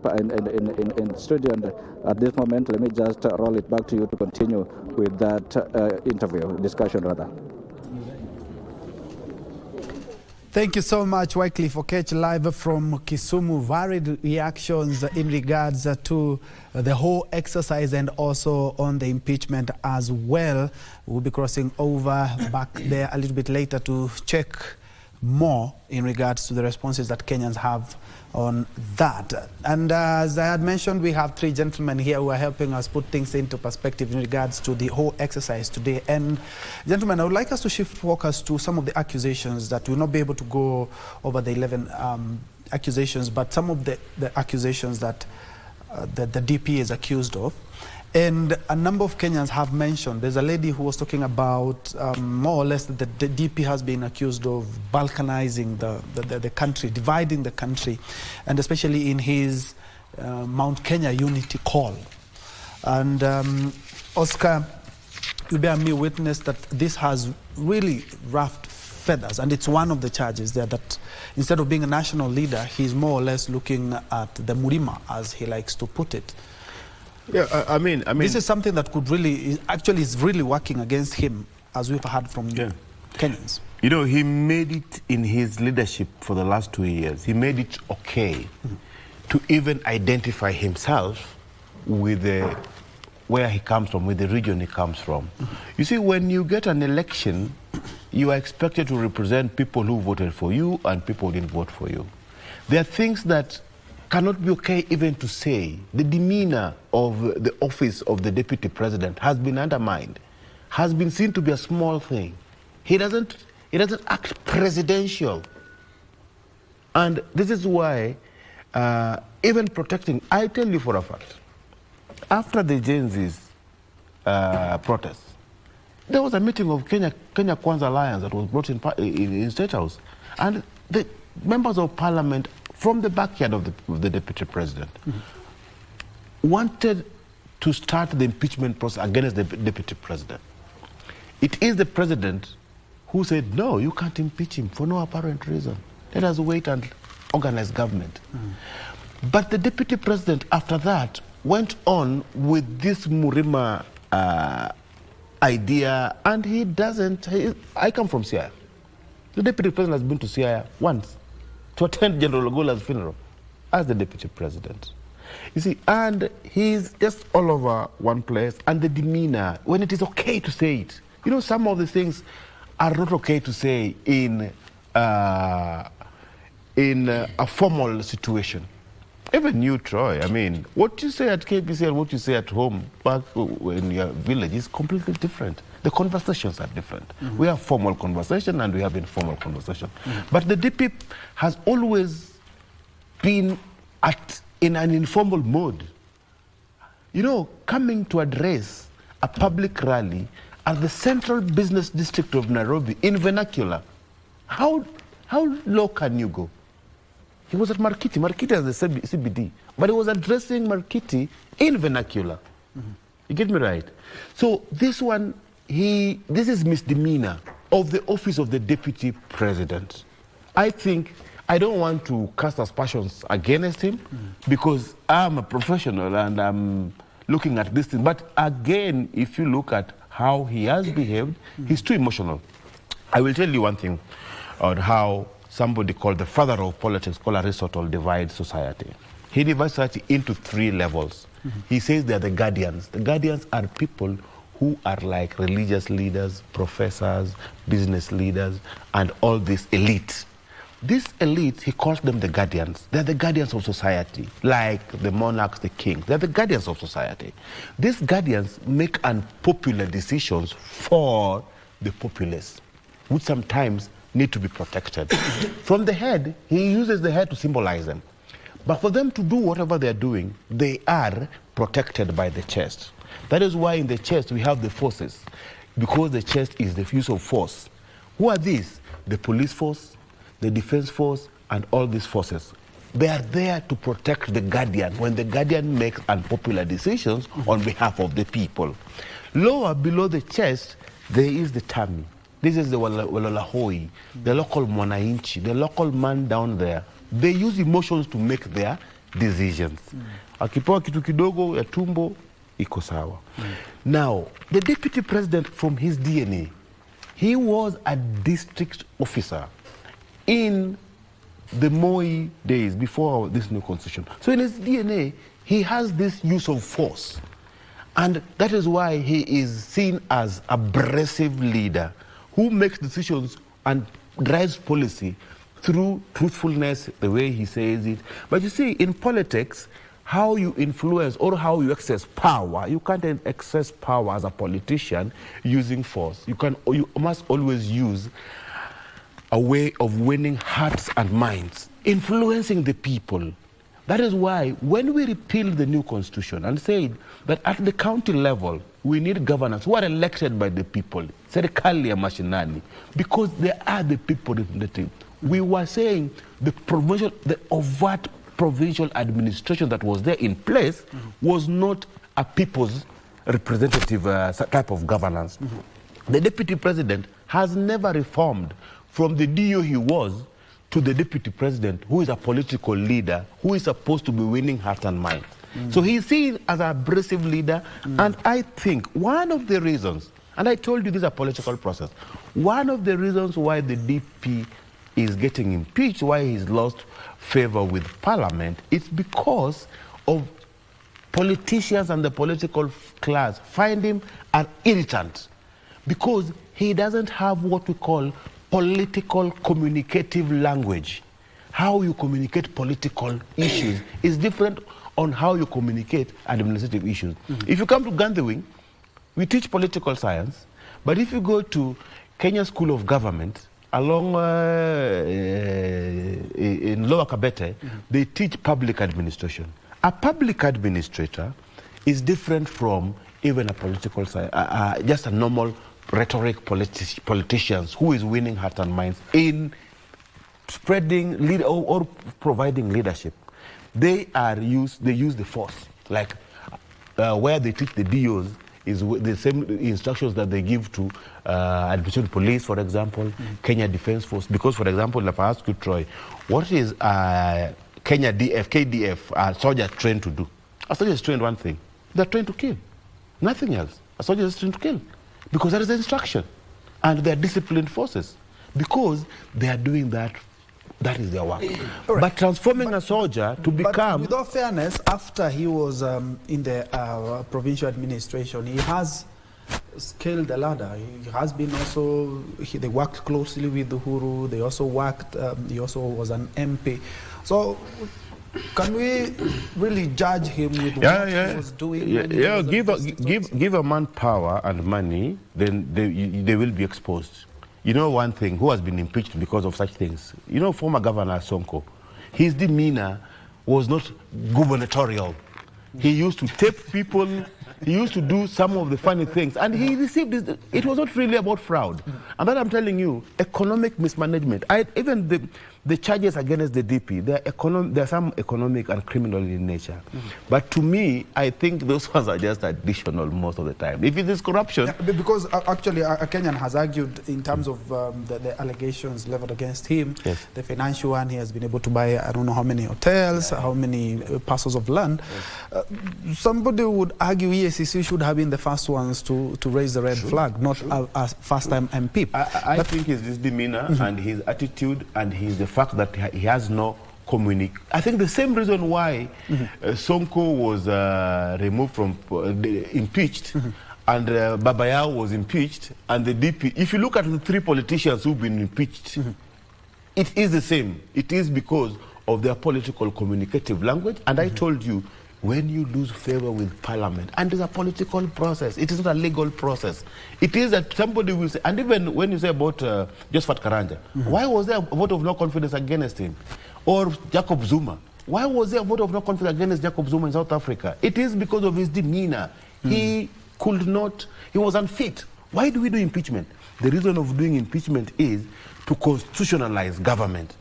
studio, and at this moment, let me just roll it back to you to continue with that discussion rather. Thank you so much, Wycliffe Okech, live from Kisumu. Varied reactions in regards to the whole exercise and also on the impeachment as well. We'll be crossing over back there a little bit later to check more in regards to the responses that Kenyans have on that. And as I had mentioned, we have three gentlemen here who are helping us put things into perspective in regards to the whole exercise today. And gentlemen, I would like us to shift focus to some of the accusations that we'll not be able to go over the 11 accusations, but some of the accusations that the DP is accused of. And a number of Kenyans have mentioned, there's a lady who was talking about more or less that the DP has been accused of balkanizing the country, dividing the country, and especially in his Mount Kenya unity call. And Oscar, you bear me witness that this has really ruffled feathers, and it's one of the charges there, that instead of being a national leader, he's more or less looking at the Murima, as he likes to put it. Yeah, I mean, this is something that could really, actually is really working against him, as we've heard from Kenyans. You know, he made it in his leadership for the last 2 years. He made it okay to even identify himself with where he comes from, with the region he comes from. You see, when you get an election, you are expected to represent people who voted for you and people who didn't vote for you. There are things that cannot be okay even to say. The demeanor of the office of the Deputy President has been undermined, has been seen to be a small thing. He doesn't act presidential. And this is why even protecting, I tell you for a fact, after the Gen Z's protests, there was a meeting of Kenya Kwanza Alliance that was brought in State House. And the members of parliament from the backyard of the Deputy President wanted to start the impeachment process against the Deputy President. It is the President who said, no, you can't impeach him for no apparent reason. Let us wait and organize government. But the Deputy President, after that, went on with this Murima idea, and he doesn't. I come from Siaya. The Deputy President has been to Siaya once to attend General Ogola's funeral as the Deputy President. You see, and he's just all over one place, and the demeanor, when it is okay to say it. You know, some of the things are not okay to say in a formal situation. Even you, Troy, I mean, what you say at KBC and what you say at home back in your village is completely different. The conversations are different. We have formal conversation and we have informal conversation. But the DP has always been in an informal mode. You know, coming to address a public rally at the central business district of Nairobi in vernacular, how low can you go? He was at Markiti. Markiti has the CBD, but he was addressing Markiti in vernacular. You get me right? So this one, this is misdemeanor of the office of the Deputy President. I think, I don't want to cast aspersions against him because I'm a professional and I'm looking at this thing. But again, if you look at how he has behaved, he's too emotional. I will tell you one thing on how somebody called the father of politics, called Aristotle, divides society. He divides society into 3 levels. He says they are the guardians. The guardians are people who are like religious leaders, professors, business leaders, and all this elite. This elite, he calls them the guardians. They're the guardians of society, like the monarchs, the kings. They're the guardians of society. These guardians make unpopular decisions for the populace, which sometimes need to be protected. From the head, he uses the head to symbolize them. But for them to do whatever they're doing, they are protected by the chest. That is why in the chest we have the forces, because the chest is the use of force. Who are these? The police force, the defense force, and all these forces. They are there to protect the guardian when the guardian makes unpopular decisions on behalf of the people. Lower below the chest, there is the tummy. This is the Walalahoi, the local Mwananchi, the local man down there. They use emotions to make their decisions. Akipewa kitu kidogo ya tumbo, iko sawa. Now, the deputy president from his DNA, he was a district officer in the Moi days before this new constitution. So in his DNA, he has this use of force. And that is why he is seen as a abrasive leader who makes decisions and drives policy through truthfulness, the way he says it. But you see, in politics, how you influence or how you access power, you can't access power as a politician using force. You must always use a way of winning hearts and minds, influencing the people. That is why when we repealed the new constitution and said that at the county level, we need governors who are elected by the people, serikali ya mashinani, because they are the people representative. We were saying the overt provincial administration that was there in place was not a people's representative type of governance. The deputy president has never reformed from the DO he was to the deputy president, who is a political leader, who is supposed to be winning heart and mind. So he's seen as an abrasive leader, and I think one of the reasons, and I told you this is a political process, one of the reasons why the DP is getting impeached, why he's lost favor with parliament, it's because of politicians and the political class find him an irritant, because he doesn't have what we call political communicative language. How you communicate political issues is different on how you communicate administrative issues. If you come to Gandhiwing, we teach political science, but if you go to Kenya School of Government, along in Lower Kabete, they teach public administration. A public administrator is different from even a political science, just a normal rhetoric politicians who is winning hearts and minds in spreading or providing leadership. They use the force, like where they teach the DOs is the same instructions that they give to administration police, for example, Kenya Defense Force. Because, for example, if I ask you, Troy, what is Kenya KDF soldier trained to do? A soldier is trained one thing. They're trained to kill, nothing else. A soldier is trained to kill, because that is the instruction. And they're disciplined forces, because they are doing that. That is their work. Right. But transforming a soldier to become... With all fairness, after he was in the provincial administration, he has scaled the ladder. He has been also... They worked closely with Uhuru. They also worked... he also was an MP. So... Can we really judge him with what he was doing? Give a man power and money, then they will be exposed. You know one thing, who has been impeached because of such things? You know, former Governor Sonko, his demeanor was not gubernatorial. He used to tape people, he used to do some of the funny things, and he received this. It was not really about fraud. And that I'm telling you, economic mismanagement. Even the charges against the DP, there are some economic and criminal in nature. But to me, I think those ones are just additional most of the time. If it is corruption... Yeah, because actually a Kenyan has argued in terms of the allegations leveled against him, the financial one, he has been able to buy, I don't know how many hotels, how many parcels of land. Somebody would argue EACC should have been the first ones to raise the red flag, not a first-time MP. I think it's his demeanor and his attitude and the fact that he has no I think the same reason why Sonko was removed from, impeached, and Babayao was impeached, and the DP. If you look at the three politicians who've been impeached, it is the same. It is because of their political communicative language. And I told you, when you lose favor with parliament, and it's a political process, it is not a legal process. It is that somebody will say, and even when you say about Josephat Karanja, why was there a vote of no confidence against him? Or Jacob Zuma? Why was there a vote of no confidence against Jacob Zuma in South Africa? It is because of his demeanor. He could not, he was unfit. Why do we do impeachment? The reason of doing impeachment is to constitutionalize government.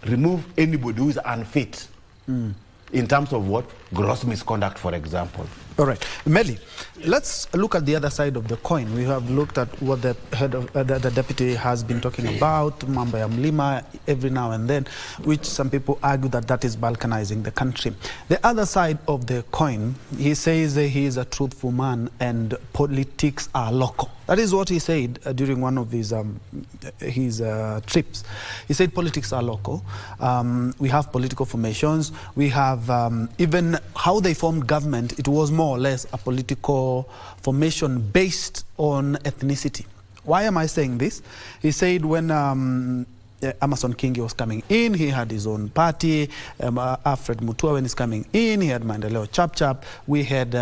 Remove anybody who is unfit. In terms of what? Gross misconduct, for example. All right. Meli, let's look at the other side of the coin. We have looked at what the head of the deputy has been talking about, Mambo ya Mlima, every now and then, which some people argue that that is balkanizing the country. The other side of the coin, he says he is a truthful man and politics are local. That is what he said during one of his trips. He said politics are local. We have political formations. We have even how they formed government. It was more or less a political formation based on ethnicity. Why am I saying this? He said when Amason Kingi was coming in, he had his own party. Alfred Mutua, when he's coming in, he had Mandeleo Chap Chap. We had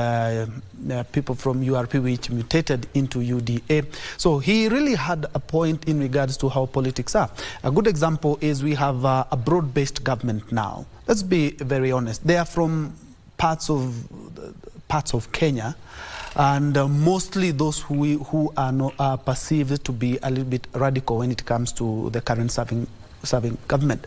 people from URP which mutated into UDA. So he really had a point in regards to how politics are. A good example is we have a broad-based government now. Let's be very honest. They are from parts of Kenya, and mostly those who are perceived to be a little bit radical when it comes to the current serving government.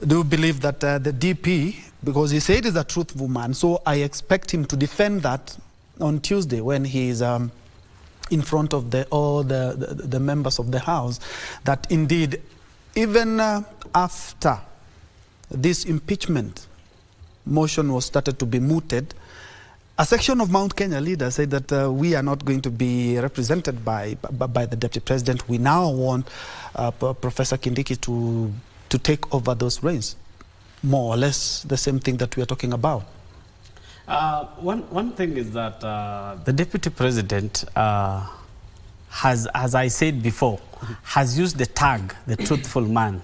Do believe that the DP, because he said he's a truthful man, so I expect him to defend that on Tuesday when he is in front of all the members of the House, that indeed, even after this impeachment motion was started to be mooted, a section of Mount Kenya leaders said that we are not going to be represented by the deputy president. We now want Professor Kindiki to take over those reins. More or less the same thing that we are talking about. One thing is that the deputy president has, as I said before, has used the tag, the truthful man.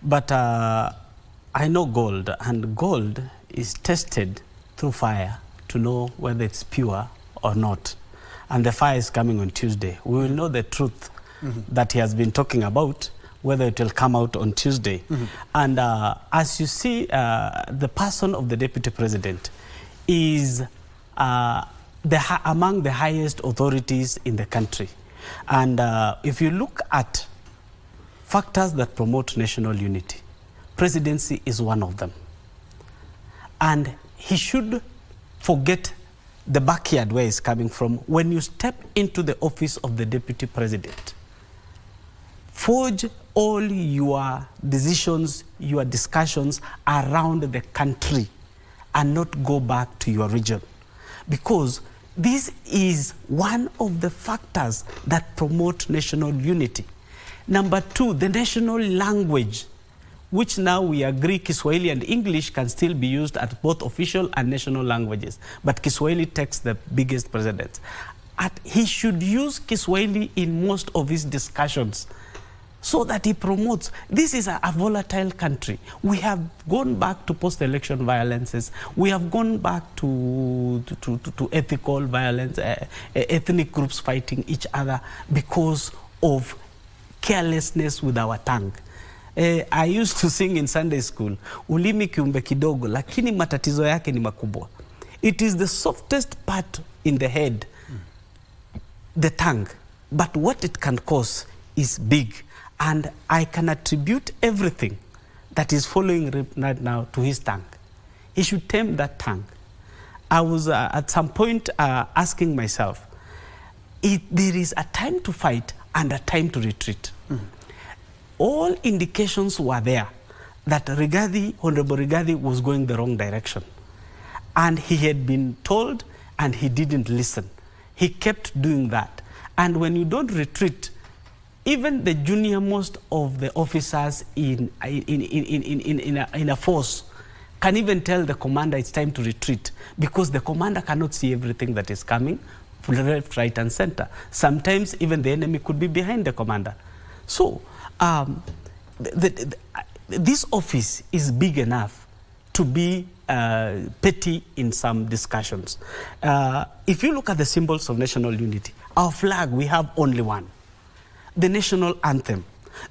But I know gold, and gold is tested through fire to know whether it's pure or not. And the fire is coming on Tuesday. We will know the truth that he has been talking about, whether it will come out on Tuesday. And as you see, the person of the deputy president is among the highest authorities in the country. And if you look at factors that promote national unity, presidency is one of them. And he should forget the backyard where he's coming from. When you step into the office of the deputy president, forge all your decisions, your discussions around the country and not go back to your region. Because this is one of the factors that promote national unity. Number two, the national language, which now we agree Kiswahili and English can still be used as both official and national languages. But Kiswahili takes the biggest precedence. He should use Kiswahili in most of his discussions so that he promotes. This is a volatile country. We have gone back to post-election violences. We have gone back to ethical violence, ethnic groups fighting each other because of carelessness with our tongue. I used to sing in Sunday school, ulimi kiumbe kidogo, lakini matatizo yake ni makubwa. It is the softest part in the head, the tongue, but what it can cause is big. And I can attribute everything that is following right now to his tongue. He should tame that tongue. I was at some point asking myself, there is a time to fight and a time to retreat. All indications were there that Honorable Rigathi was going the wrong direction. And he had been told and he didn't listen. He kept doing that. And when you don't retreat, even the junior most of the officers in a force can even tell the commander it's time to retreat, because the commander cannot see everything that is coming from left, right, and center. Sometimes even the enemy could be behind the commander. So this office is big enough to be petty in some discussions. If you look at the symbols of national unity, our flag, we have only one. The national anthem.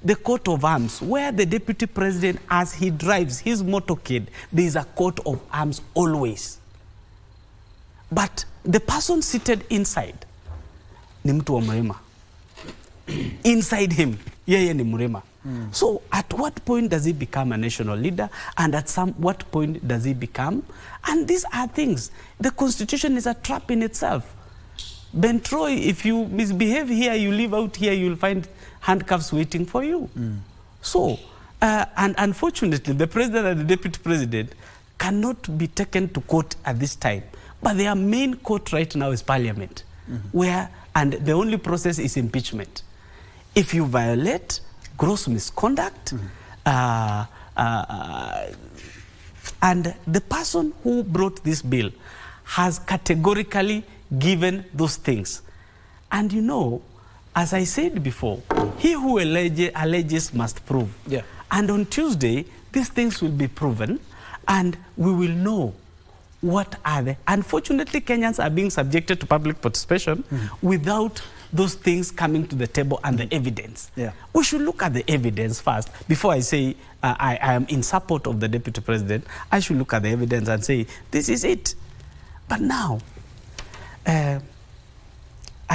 the coat of arms, where the deputy president, as he drives his motorcade, there is a coat of arms always. But the person seated inside, ni mtu wa mlima. Inside him, yeye ni mlima. So at what point does he become a national leader, and at what point does he become? And these are things. The constitution is a trap in itself. Ben Troy, if you misbehave here, you live out here, you'll find handcuffs waiting for you. So, and unfortunately, the president and the deputy president cannot be taken to court at this time. But their main court right now is parliament, and the only process is impeachment. If you violate gross misconduct, and the person who brought this bill has categorically given those things. And you know, as I said before, he who alleges must prove. Yeah. And on Tuesday, these things will be proven, and we will know what are they. Unfortunately, Kenyans are being subjected to public participation without those things coming to the table and the evidence. Yeah. We should look at the evidence first. Before I say I am in support of the deputy president, I should look at the evidence and say, this is it. But now, I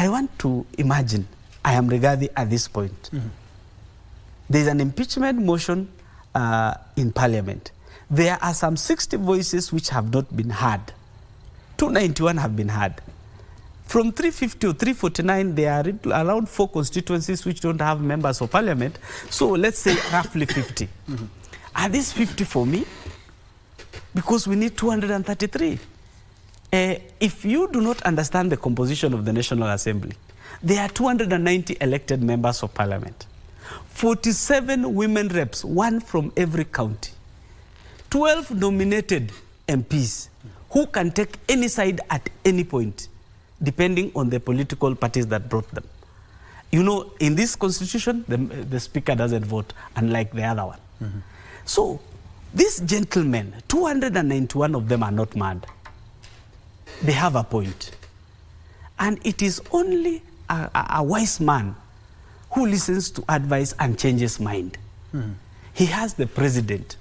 want to imagine I am Rigathi at this point. There's an impeachment motion in parliament. There are some 60 voices which have not been heard. 291 have been heard. From 350 or 349, there are around 4 constituencies which don't have members of parliament. So let's say roughly 50. Are these 50 for me? Because we need 233. If you do not understand the composition of the National Assembly, there are 290 elected members of parliament, 47 women reps, 1 from every county, 12 nominated MPs who can take any side at any point, depending on the political parties that brought them. You know, in this constitution, the speaker doesn't vote, unlike the other one. So these gentlemen, 291 of them are not mad. They have a point. And it is only a wise man who listens to advice and changes mind. He has the president,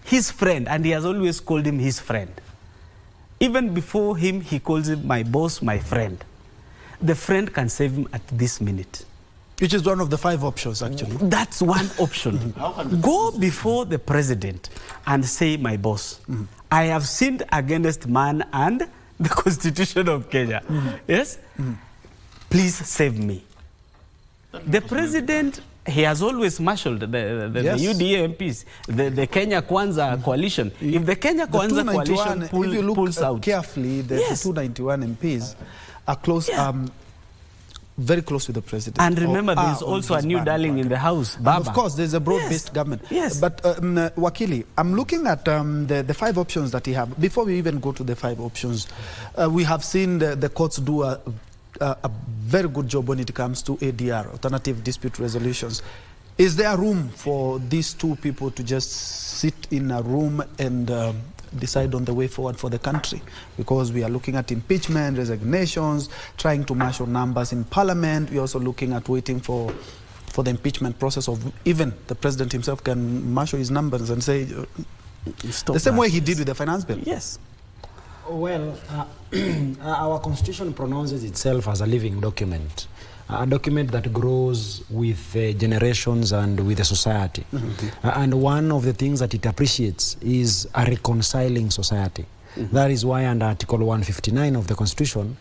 his friend, and he has always called him his friend. Even before him, he calls him my boss, my friend. The friend can save him at this minute. Which is one of the 5 options, actually. That's one option. Go before the president and say, my boss, I have sinned against man and the Constitution of Kenya. Yes? Please save me. The president, he has always marshaled the UDA MPs, the Kenya Kwanza coalition. If the Kenya Kwanza coalition pulls out... If you look carefully, the 291 MPs are close... very close with the president. And remember, there's also a new darling in the house, Baba. Of course, there's a broad-based government. Yes. But, Wakili, I'm looking at the 5 options that he have. Before we even go to the 5 options, we have seen the courts do a very good job when it comes to ADR, alternative dispute resolutions. Is there room for these 2 people to just sit in a room and decide on the way forward for the country? Because we are looking at impeachment, resignations, trying to marshal numbers in parliament. We're also looking at waiting for the impeachment process of even the president himself can marshal his numbers and say, the same way he did with the finance bill. Yes. Well, our constitution pronounces itself as a living document. A document that grows with generations and with the society. And one of the things that it appreciates is a reconciling society. That is why under Article 159 of the Constitution,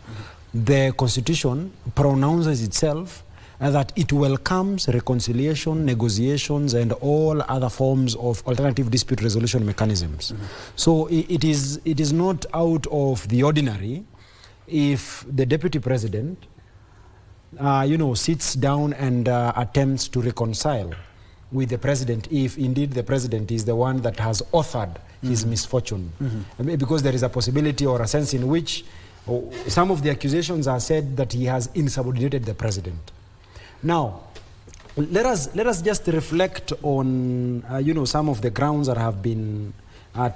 the Constitution pronounces itself that it welcomes reconciliation, negotiations, and all other forms of alternative dispute resolution mechanisms. So it is not out of the ordinary if the deputy president sits down and attempts to reconcile with the president, if indeed the president is the one that has authored his misfortune. Because there is a possibility or a sense in which some of the accusations are said that he has insubordinated the president. Now, let us just reflect on some of the grounds that have been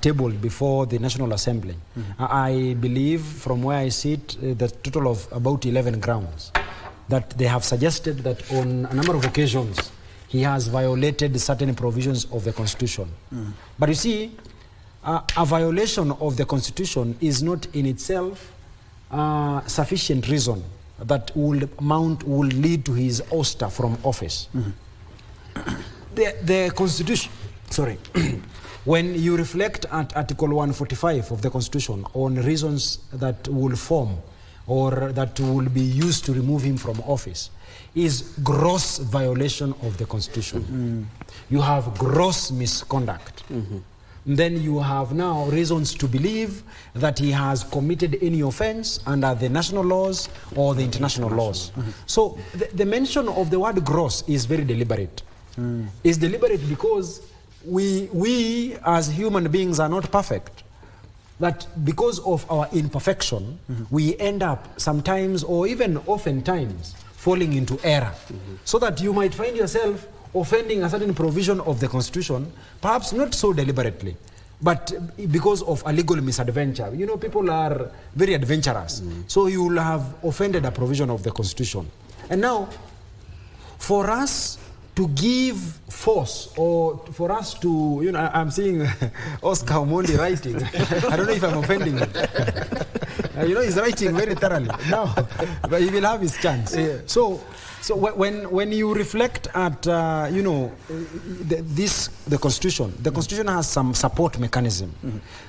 tabled before the National Assembly. I believe, from where I sit, the total of about 11 grounds that they have suggested that on a number of occasions he has violated certain provisions of the Constitution. But you see, a violation of the Constitution is not in itself sufficient reason that will lead to his ouster from office. The Constitution, sorry, when you reflect at Article 145 of the Constitution on reasons that will form or that will be used to remove him from office, is gross violation of the Constitution. You have gross misconduct. Then you have now reasons to believe that he has committed any offense under the national laws or the international laws. So the mention of the word gross is very deliberate. It's deliberate because we as human beings are not perfect. That because of our imperfection, we end up sometimes or even oftentimes falling into error. So that you might find yourself offending a certain provision of the Constitution, perhaps not so deliberately, but because of a legal misadventure. You know, people are very adventurous. So you will have offended a provision of the Constitution. And now, for us to give force, or for us to, you know, I'm seeing Oscar Omondi writing. I don't know if I'm offending him. You know, he's writing very thoroughly. Now, but he will have his chance. So when you reflect at, you know, the Constitution has some support mechanism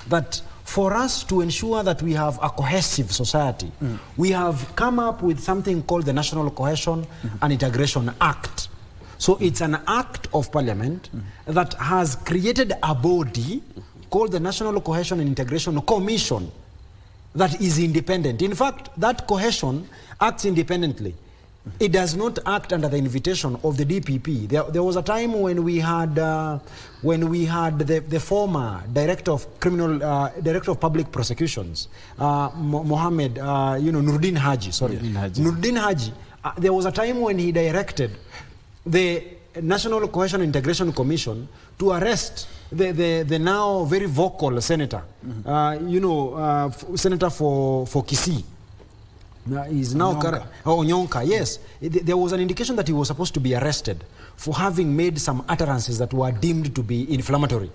that for us to ensure that we have a cohesive society, we have come up with something called the National Cohesion and Integration Act. So it's an act of parliament that has created a body called the National Cohesion and Integration Commission that is independent. In fact, that cohesion acts independently. It does not act under the invitation of the DPP. There was a time when we had the former director of director of public prosecutions, Mohammed, you know, Nuruddin Haji. Sorry, Nuruddin Haji. There was a time when he directed the National Cohesion and Integration Commission to arrest the now very vocal senator, you know, senator for Kisii. He's now Onyonka. Yes, there was an indication that he was supposed to be arrested for having made some utterances that were deemed to be inflammatory.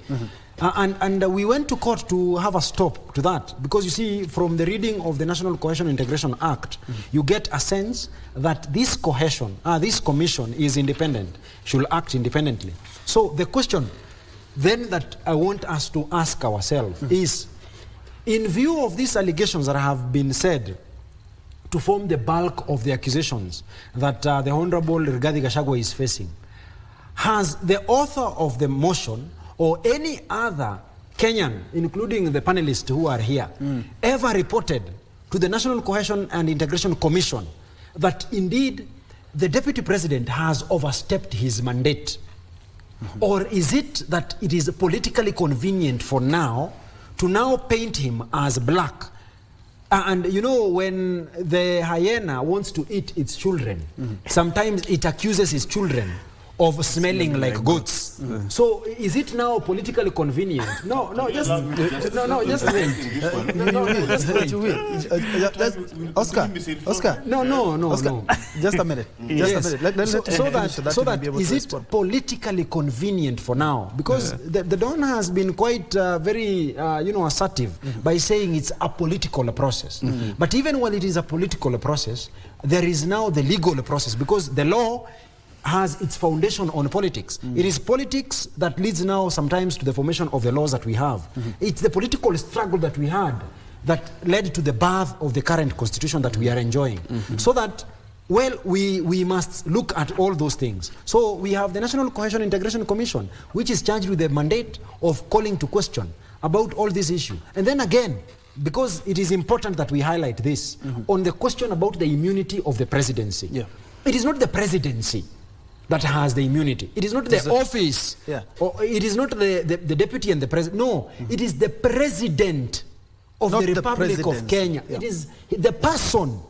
And we went to court to have a stop to that, because you see, from the reading of the National Cohesion and Integration Act, you get a sense that this cohesion, this commission is independent, should act independently. So the question then that I want us to ask ourselves is, in view of these allegations that have been said to form the bulk of the accusations that the Honorable Rigathi Gachagua is facing, has the author of the motion or any other Kenyan, including the panelists who are here, ever reported to the National Cohesion and Integration Commission that indeed the Deputy President has overstepped his mandate? Or is it that it is politically convenient for now to now paint him as black? And you know, when the hyena wants to eat its children, sometimes it accuses its children of smelling like goats. So is it now politically convenient? No, just wait. Oscar. No. Just a minute. So that is it politically convenient for now? Because the Don has been quite very you know, assertive by saying it's a political process. But even when it is a political process, there is now the legal process, because the law has its foundation on politics. It is politics that leads now sometimes to the formation of the laws that we have. It's the political struggle that we had that led to the birth of the current constitution that we are enjoying. So that, well, we must look at all those things. So we have the National Cohesion Integration Commission, which is charged with the mandate of calling to question about all these issues. And then again, because it is important that we highlight this, on the question about the immunity of the presidency. It is not the presidency that has the immunity. It is not the office, or it is not the deputy and the president. No, it is the president of the Republic of Kenya. It is the person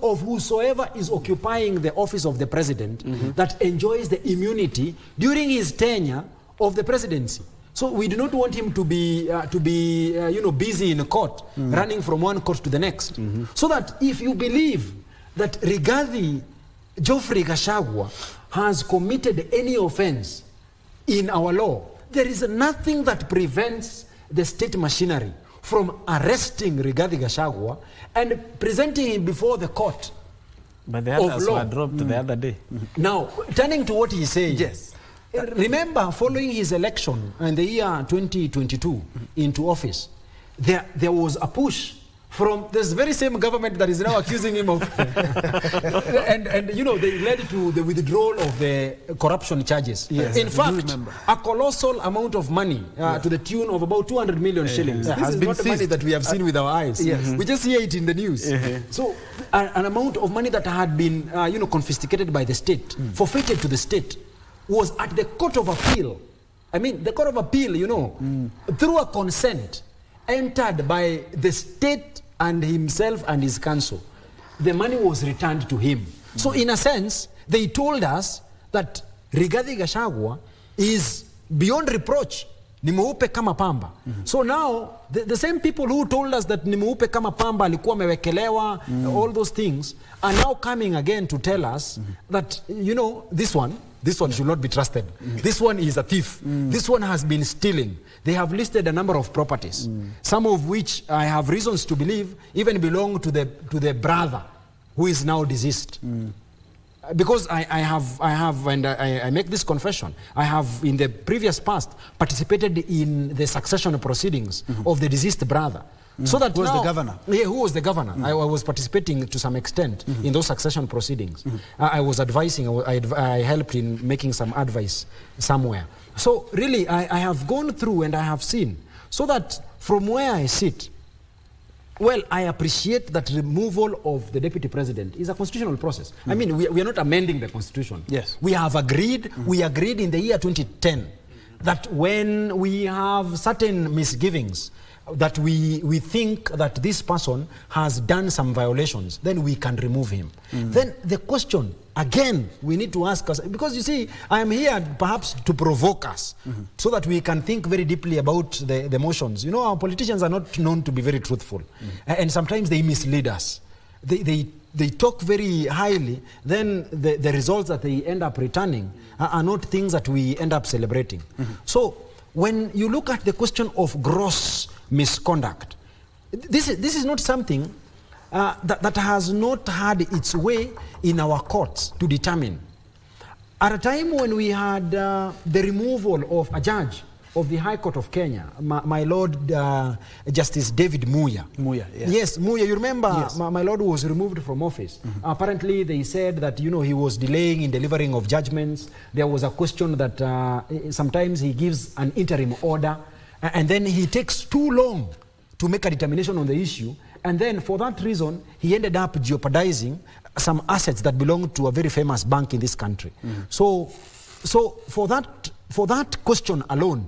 of whosoever is occupying the office of the president that enjoys the immunity during his tenure of the presidency. So we do not want him to be you know, busy in a court, running from one court to the next. So that if you believe that Rigathi Geoffrey Gachagua has committed any offense in our law, there is nothing that prevents the state machinery from arresting Rigathi Gachagua and presenting him before the court. But the others were dropped the other day. Now, turning to what he said. Yes. Remember, following his election in the year 2022 into office, there was a push from this very same government that is now accusing him of and you know, they led to the withdrawal of the corruption charges. Yes, in fact, a colossal amount of money to the tune of about 200 million shillings. This is not the money that we have seen with our eyes. We just hear it in the news. So an amount of money that had been you know, confiscated by the state, forfeited to the state, was at the Court of Appeal. I mean, the Court of Appeal, you know, through a consent entered by the state and himself and his council, the money was returned to him. So in a sense, they told us that Rigathi Gachagua is beyond reproach. Ni mweupe kama pamba. So now, the same people who told us that ni mweupe kama pamba, alikuwa amewekelewa, all those things, are now coming again to tell us that, you know, this one should not be trusted. This one is a thief. This one has been stealing. They have listed a number of properties, some of which I have reasons to believe even belong to the brother who is now deceased. Because I have, and I make this confession, I have in the previous past participated in the succession proceedings of the deceased brother. So that who was the governor? Yeah, who was the governor? I was participating to some extent in those succession proceedings. I was advising, I helped in making some advice somewhere. So really, I have gone through and I have seen. So that from where I sit, well, I appreciate that removal of the deputy president is a constitutional process. I mean, we are not amending the constitution. Yes. We have agreed, we agreed in the year 2010 that when we have certain misgivings, that we think that this person has done some violations, then we can remove him. Then the question, again, we need to ask us, because you see, I am here perhaps to provoke us, so that we can think very deeply about the motions. You know, our politicians are not known to be very truthful, and sometimes they mislead us. They talk very highly, then the results that they end up returning are not things that we end up celebrating. So when you look at the question of gross misconduct, this is not something that has not had its way in our courts to determine. At a time when we had the removal of a judge of the High Court of Kenya, my Lord Justice David Muya. Muya, yes. Yes, Muya, you remember, my Lord was removed from office. Apparently they said that, you know, he was delaying in delivering of judgments. There was a question that sometimes he gives an interim order, and then he takes too long to make a determination on the issue, and then for that reason he ended up jeopardizing some assets that belong to a very famous bank in this country. So for that question alone,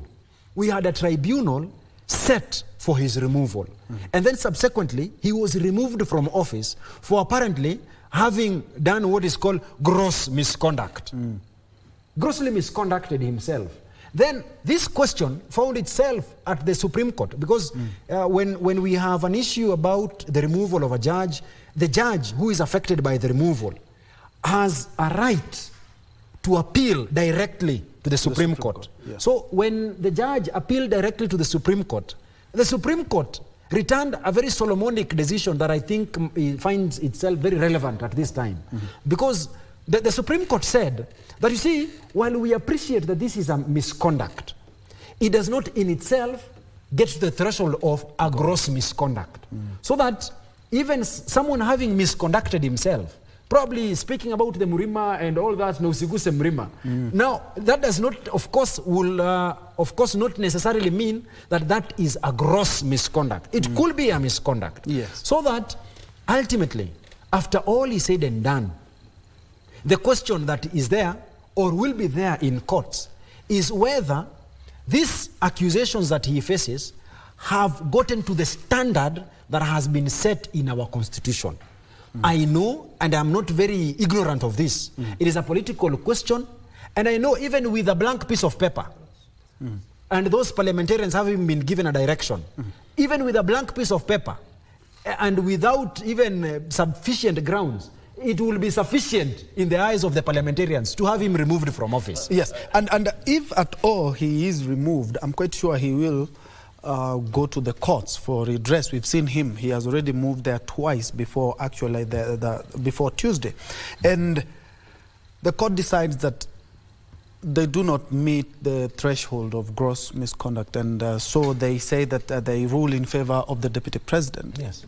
we had a tribunal set for his removal, and then subsequently he was removed from office for apparently having done what is called gross misconduct. Grossly misconducted himself. Then this question found itself at the Supreme Court, because when we have an issue about the removal of a judge, the judge who is affected by the removal has a right to appeal directly to the Supreme Court. Yes. So when the judge appealed directly to the Supreme Court returned a very Solomonic decision that I think finds itself very relevant at this time. Because the Supreme Court said that, you see, while we appreciate that this is a misconduct, it does not in itself get to the threshold of a gross misconduct. So that even someone having misconducted himself, probably speaking about the Murima and all that, no siguse Murima. Now, that does not, of course, not necessarily mean that that is a gross misconduct. It could be a misconduct. Yes. So that ultimately, after all is said and done, the question that is there or will be there in courts is whether these accusations that he faces have gotten to the standard that has been set in our constitution. I know, and I'm not very ignorant of this, it is a political question, and I know even with a blank piece of paper, and those parliamentarians having been given a direction, even with a blank piece of paper, and without even sufficient grounds, it will be sufficient in the eyes of the parliamentarians to have him removed from office. Yes, and if at all he is removed, I'm quite sure he will go to the courts for redress. We've seen him; he has already moved there twice before, actually, before Tuesday, and the court decides that they do not meet the threshold of gross misconduct, and so they say that they rule in favor of the deputy president. Yes.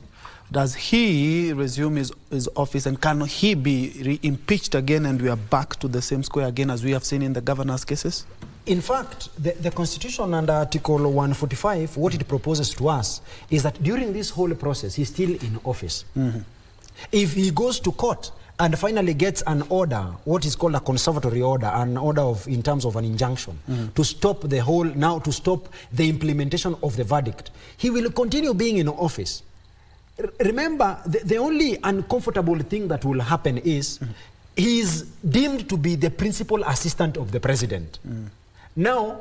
Does he resume his office, and can he be impeached again, and we are back to the same square again as we have seen in the governor's cases? In fact, the Constitution under Article 145, what it proposes to us is that during this whole process, he's still in office. Mm-hmm. If he goes to court and finally gets an order, what is called a conservatory order, an order in terms of an injunction, to stop to stop the implementation of the verdict, he will continue being in office. Remember, the only uncomfortable thing that will happen is he is deemed to be the principal assistant of the president. Now,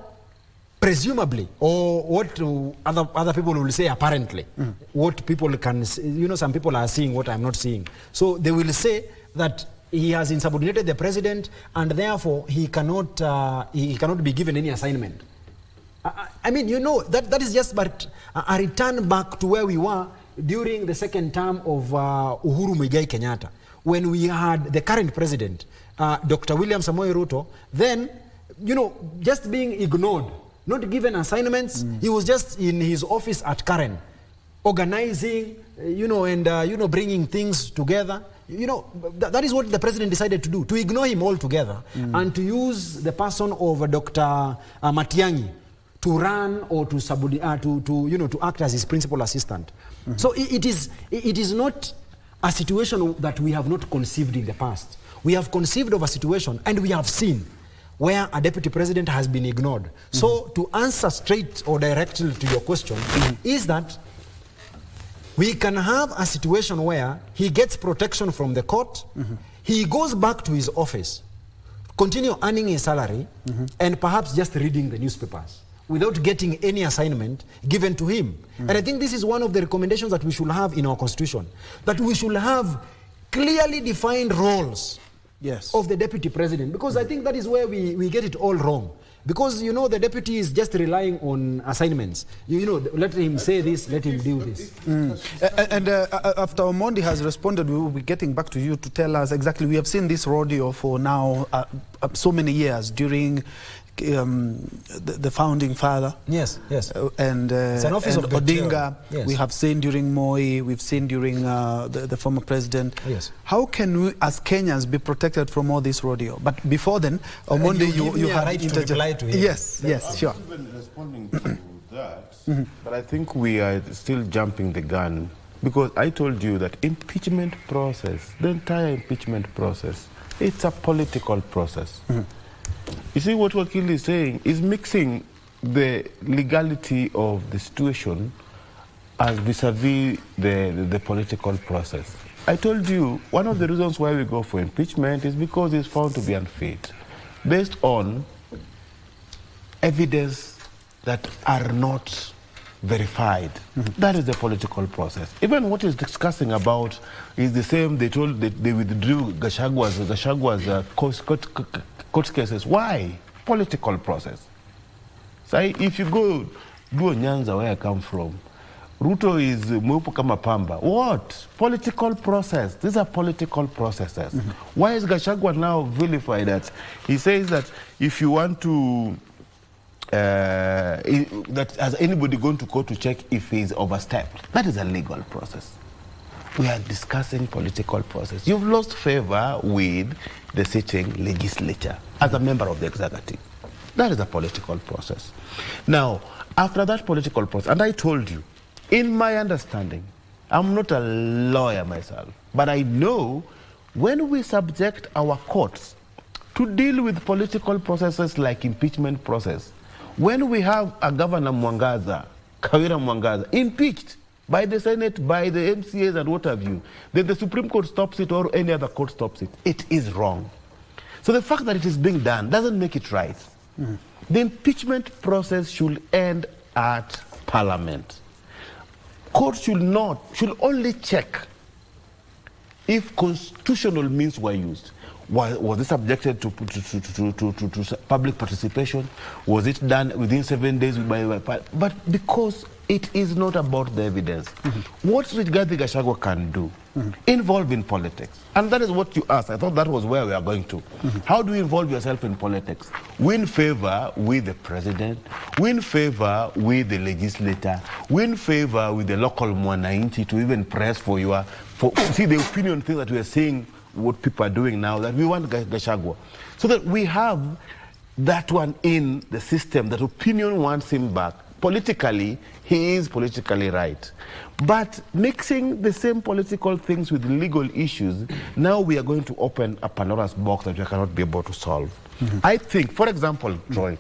presumably, or what other people will say apparently, what people can, some people are seeing what I'm not seeing. So they will say that he has insubordinated the president, and therefore he cannot be given any assignment. I mean, that is just but a return back to where we were during the second term of Uhuru Muigai Kenyatta, when we had the current president, Dr. William Samoei Ruto, then, just being ignored, not given assignments. He was just in his office at Karen, organizing, and bringing things together. That is what the president decided to do, to ignore him altogether, and to use the person of Dr. Matiang'i to run or to act as his principal assistant. So it is not a situation that we have not conceived in the past. We have conceived of a situation, and we have seen where a deputy president has been ignored. So to answer straight or directly to your question is that we can have a situation where he gets protection from the court, he goes back to his office, continue earning his salary, and perhaps just reading the newspapers, without getting any assignment given to him. And I think this is one of the recommendations that we should have in our constitution, that we should have clearly defined roles of the deputy president, because I think that is where we get it all wrong. Because, the deputy is just relying on assignments. Let him say this, let him do this. And after Omondi has responded, we will be getting back to you to tell us exactly. We have seen this rodeo for now so many years during the founding father. Yes. And it's an office of Odinga. Yes. We have seen during Moi. We've seen during the former president. Yes. How can we, as Kenyans, be protected from all this rodeo? But before then, Omondi, you have right to reply to him. Yes, sure. Even responding to that, but I think we are still jumping the gun, because I told you that impeachment process, the entire impeachment process, it's a political process. You see, what Wakil is saying is mixing the legality of the situation as vis-a-vis the political process. I told you, one of the reasons why we go for impeachment is because it's found to be unfit, based on evidence that are not verified. That is the political process. Even what is discussing about is the same. They withdrew Gachagua's court cases. Why? Political process. So if you go do Nyanza, where I come from, Ruto is mweupe kama pamba. What? Political process. These are political processes. Why is Gachagua now vilified that? He says that if you want to that has anybody going to court to check if he's overstepped? That is a legal process. We are discussing political process. You've lost favor with the sitting legislature as a member of the executive. That is a political process. Now, after that political process, and I told you, in my understanding, I'm not a lawyer myself, but I know when we subject our courts to deal with political processes like impeachment process, when we have a Governor Kawira Mwangaza, impeached by the Senate, by the MCAs and what have you, then the Supreme Court stops it or any other court stops it. It is wrong. So the fact that it is being done doesn't make it right. The impeachment process should end at Parliament. Courts should only check if constitutional means were used, was this subjected to public participation? Was it done within 7 days? But because it is not about the evidence, what Rigathi Gachagua can do, involve in politics. And that is what you asked. I thought that was where we are going to. How do you involve yourself in politics? Win favor with the president, win favor with the legislator, win favor with the local mwananchi to even press for your, see the opinion thing that we are seeing, what people are doing now, that we want Gachagua. So that we have that one in the system, that opinion wants him back. Politically, he is politically right. But mixing the same political things with legal issues, now we are going to open a Pandora's box that we cannot be able to solve. I think, for example, Troy,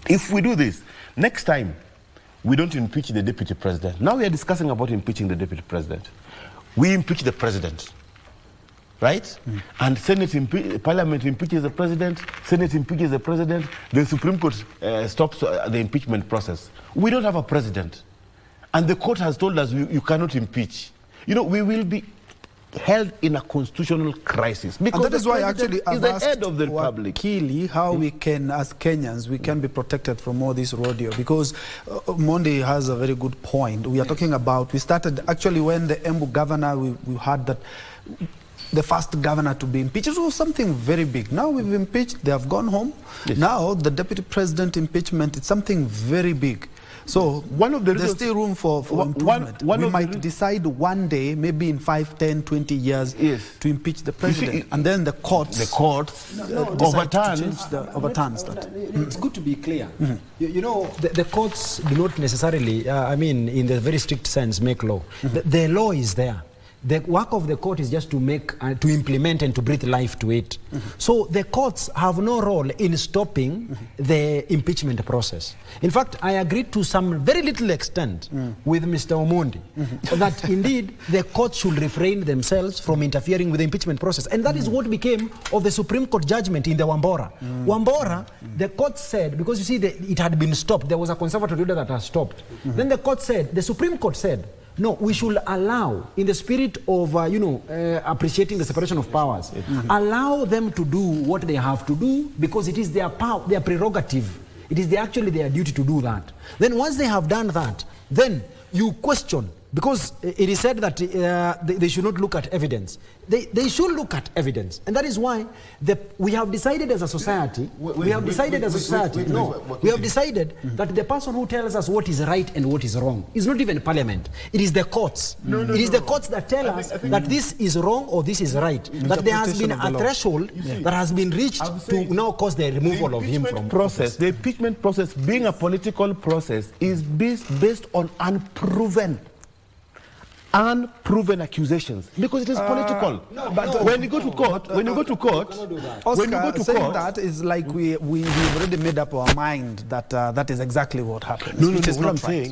if we do this, next time we don't impeach the deputy president. Now we are discussing about impeaching the deputy president. We impeach the president, right? And Parliament impeaches the president, Senate impeaches the president, the Supreme Court stops the impeachment process. We don't have a president. And the court has told us you cannot impeach. You know, we will be held in a constitutional crisis. Because and that is why actually is the head of the republic. Wakili, how we can, as Kenyans, we can be protected from all this rodeo. Because Mondi has a very good point. We are talking about, we started, actually when the Embu governor, we had that, the first governor to be impeached. It was something very big. Now we've impeached, they have gone home. Yes. Now the deputy president impeachment, it's something very big. So there's still room for improvement. We might decide one day, maybe in 5, 10, 20 years, to impeach the president. And then the courts overturns that. It's good to be clear. You know, the courts do not necessarily, I mean, in the very strict sense, make law. The law is there. The work of the court is just to make, to implement and to breathe life to it. So the courts have no role in stopping the impeachment process. In fact, I agreed to some very little extent with Mr. Omondi that indeed the courts should refrain themselves from interfering with the impeachment process. And that is what became of the Supreme Court judgment in the Wambora. Wambora, the court said, because you see it had been stopped, there was a conservative order that had stopped. Then the court said, the Supreme Court said, no, we should allow, in the spirit of, appreciating the separation of powers, allow them to do what they have to do because it is their power, their prerogative. It is actually their duty to do that. Then once they have done that, then you question, because it is said that they should not look at evidence. They should look at evidence. And that is why we have decided as a society, we have decided that the person who tells us what is right and what is wrong is not even parliament. It is the courts. It is the courts that tell us that this is wrong or this is right. That there has been a threshold that has been reached to now cause the removal of him from office. The impeachment process, being a political process, is based on unproven accusations, because it is political. When you go to court, saying that is like we've already made up our mind that that is exactly what happens.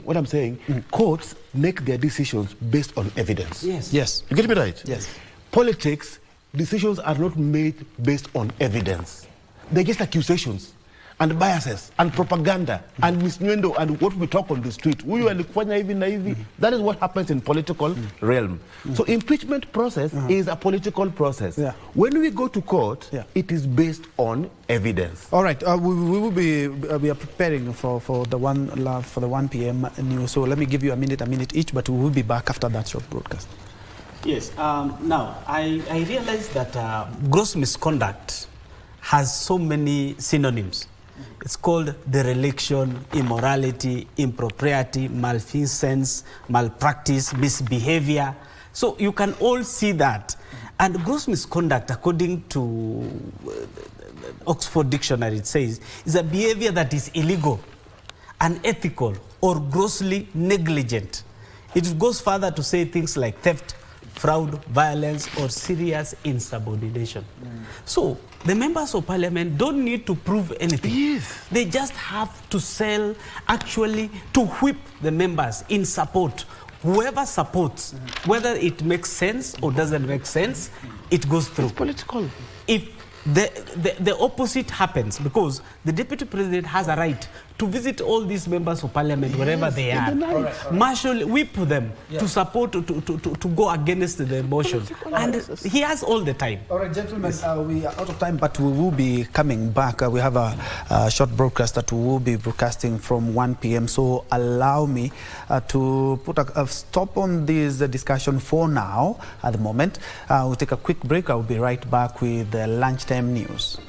What I'm saying, courts make their decisions based on evidence. Yes. You get me right? Yes. Politics, decisions are not made based on evidence. They're just accusations and biases and propaganda and misnuendo and what we talk on the street. That is what happens in political realm. So impeachment process is a political process. When we go to court, it is based on evidence. All right, we are preparing for the 1 p.m. news. So let me give you a minute each, but we will be back after that short broadcast. Yes. Now I realize that gross misconduct has so many synonyms. It's called dereliction, immorality, impropriety, malfeasance, malpractice, misbehavior. So you can all see that. And gross misconduct, according to Oxford Dictionary, it says, is a behavior that is illegal, unethical, or grossly negligent. It goes further to say things like theft, fraud, violence, or serious insubordination. So the members of parliament don't need to prove anything. Yes. They just have to actually to whip the members in support. Whoever supports, whether it makes sense or doesn't make sense, it goes through. It's political. If the opposite happens, because the deputy president has a right to visit all these members of parliament wherever they are, marshal, whip them to support, to go against the motion. And he has all the time. All right, gentlemen, we are out of time, but we will be coming back. We have a short broadcast that we will be broadcasting from 1 p.m. So allow me to put a stop on this discussion for now at the moment. We'll take a quick break. I'll be right back with the lunchtime news.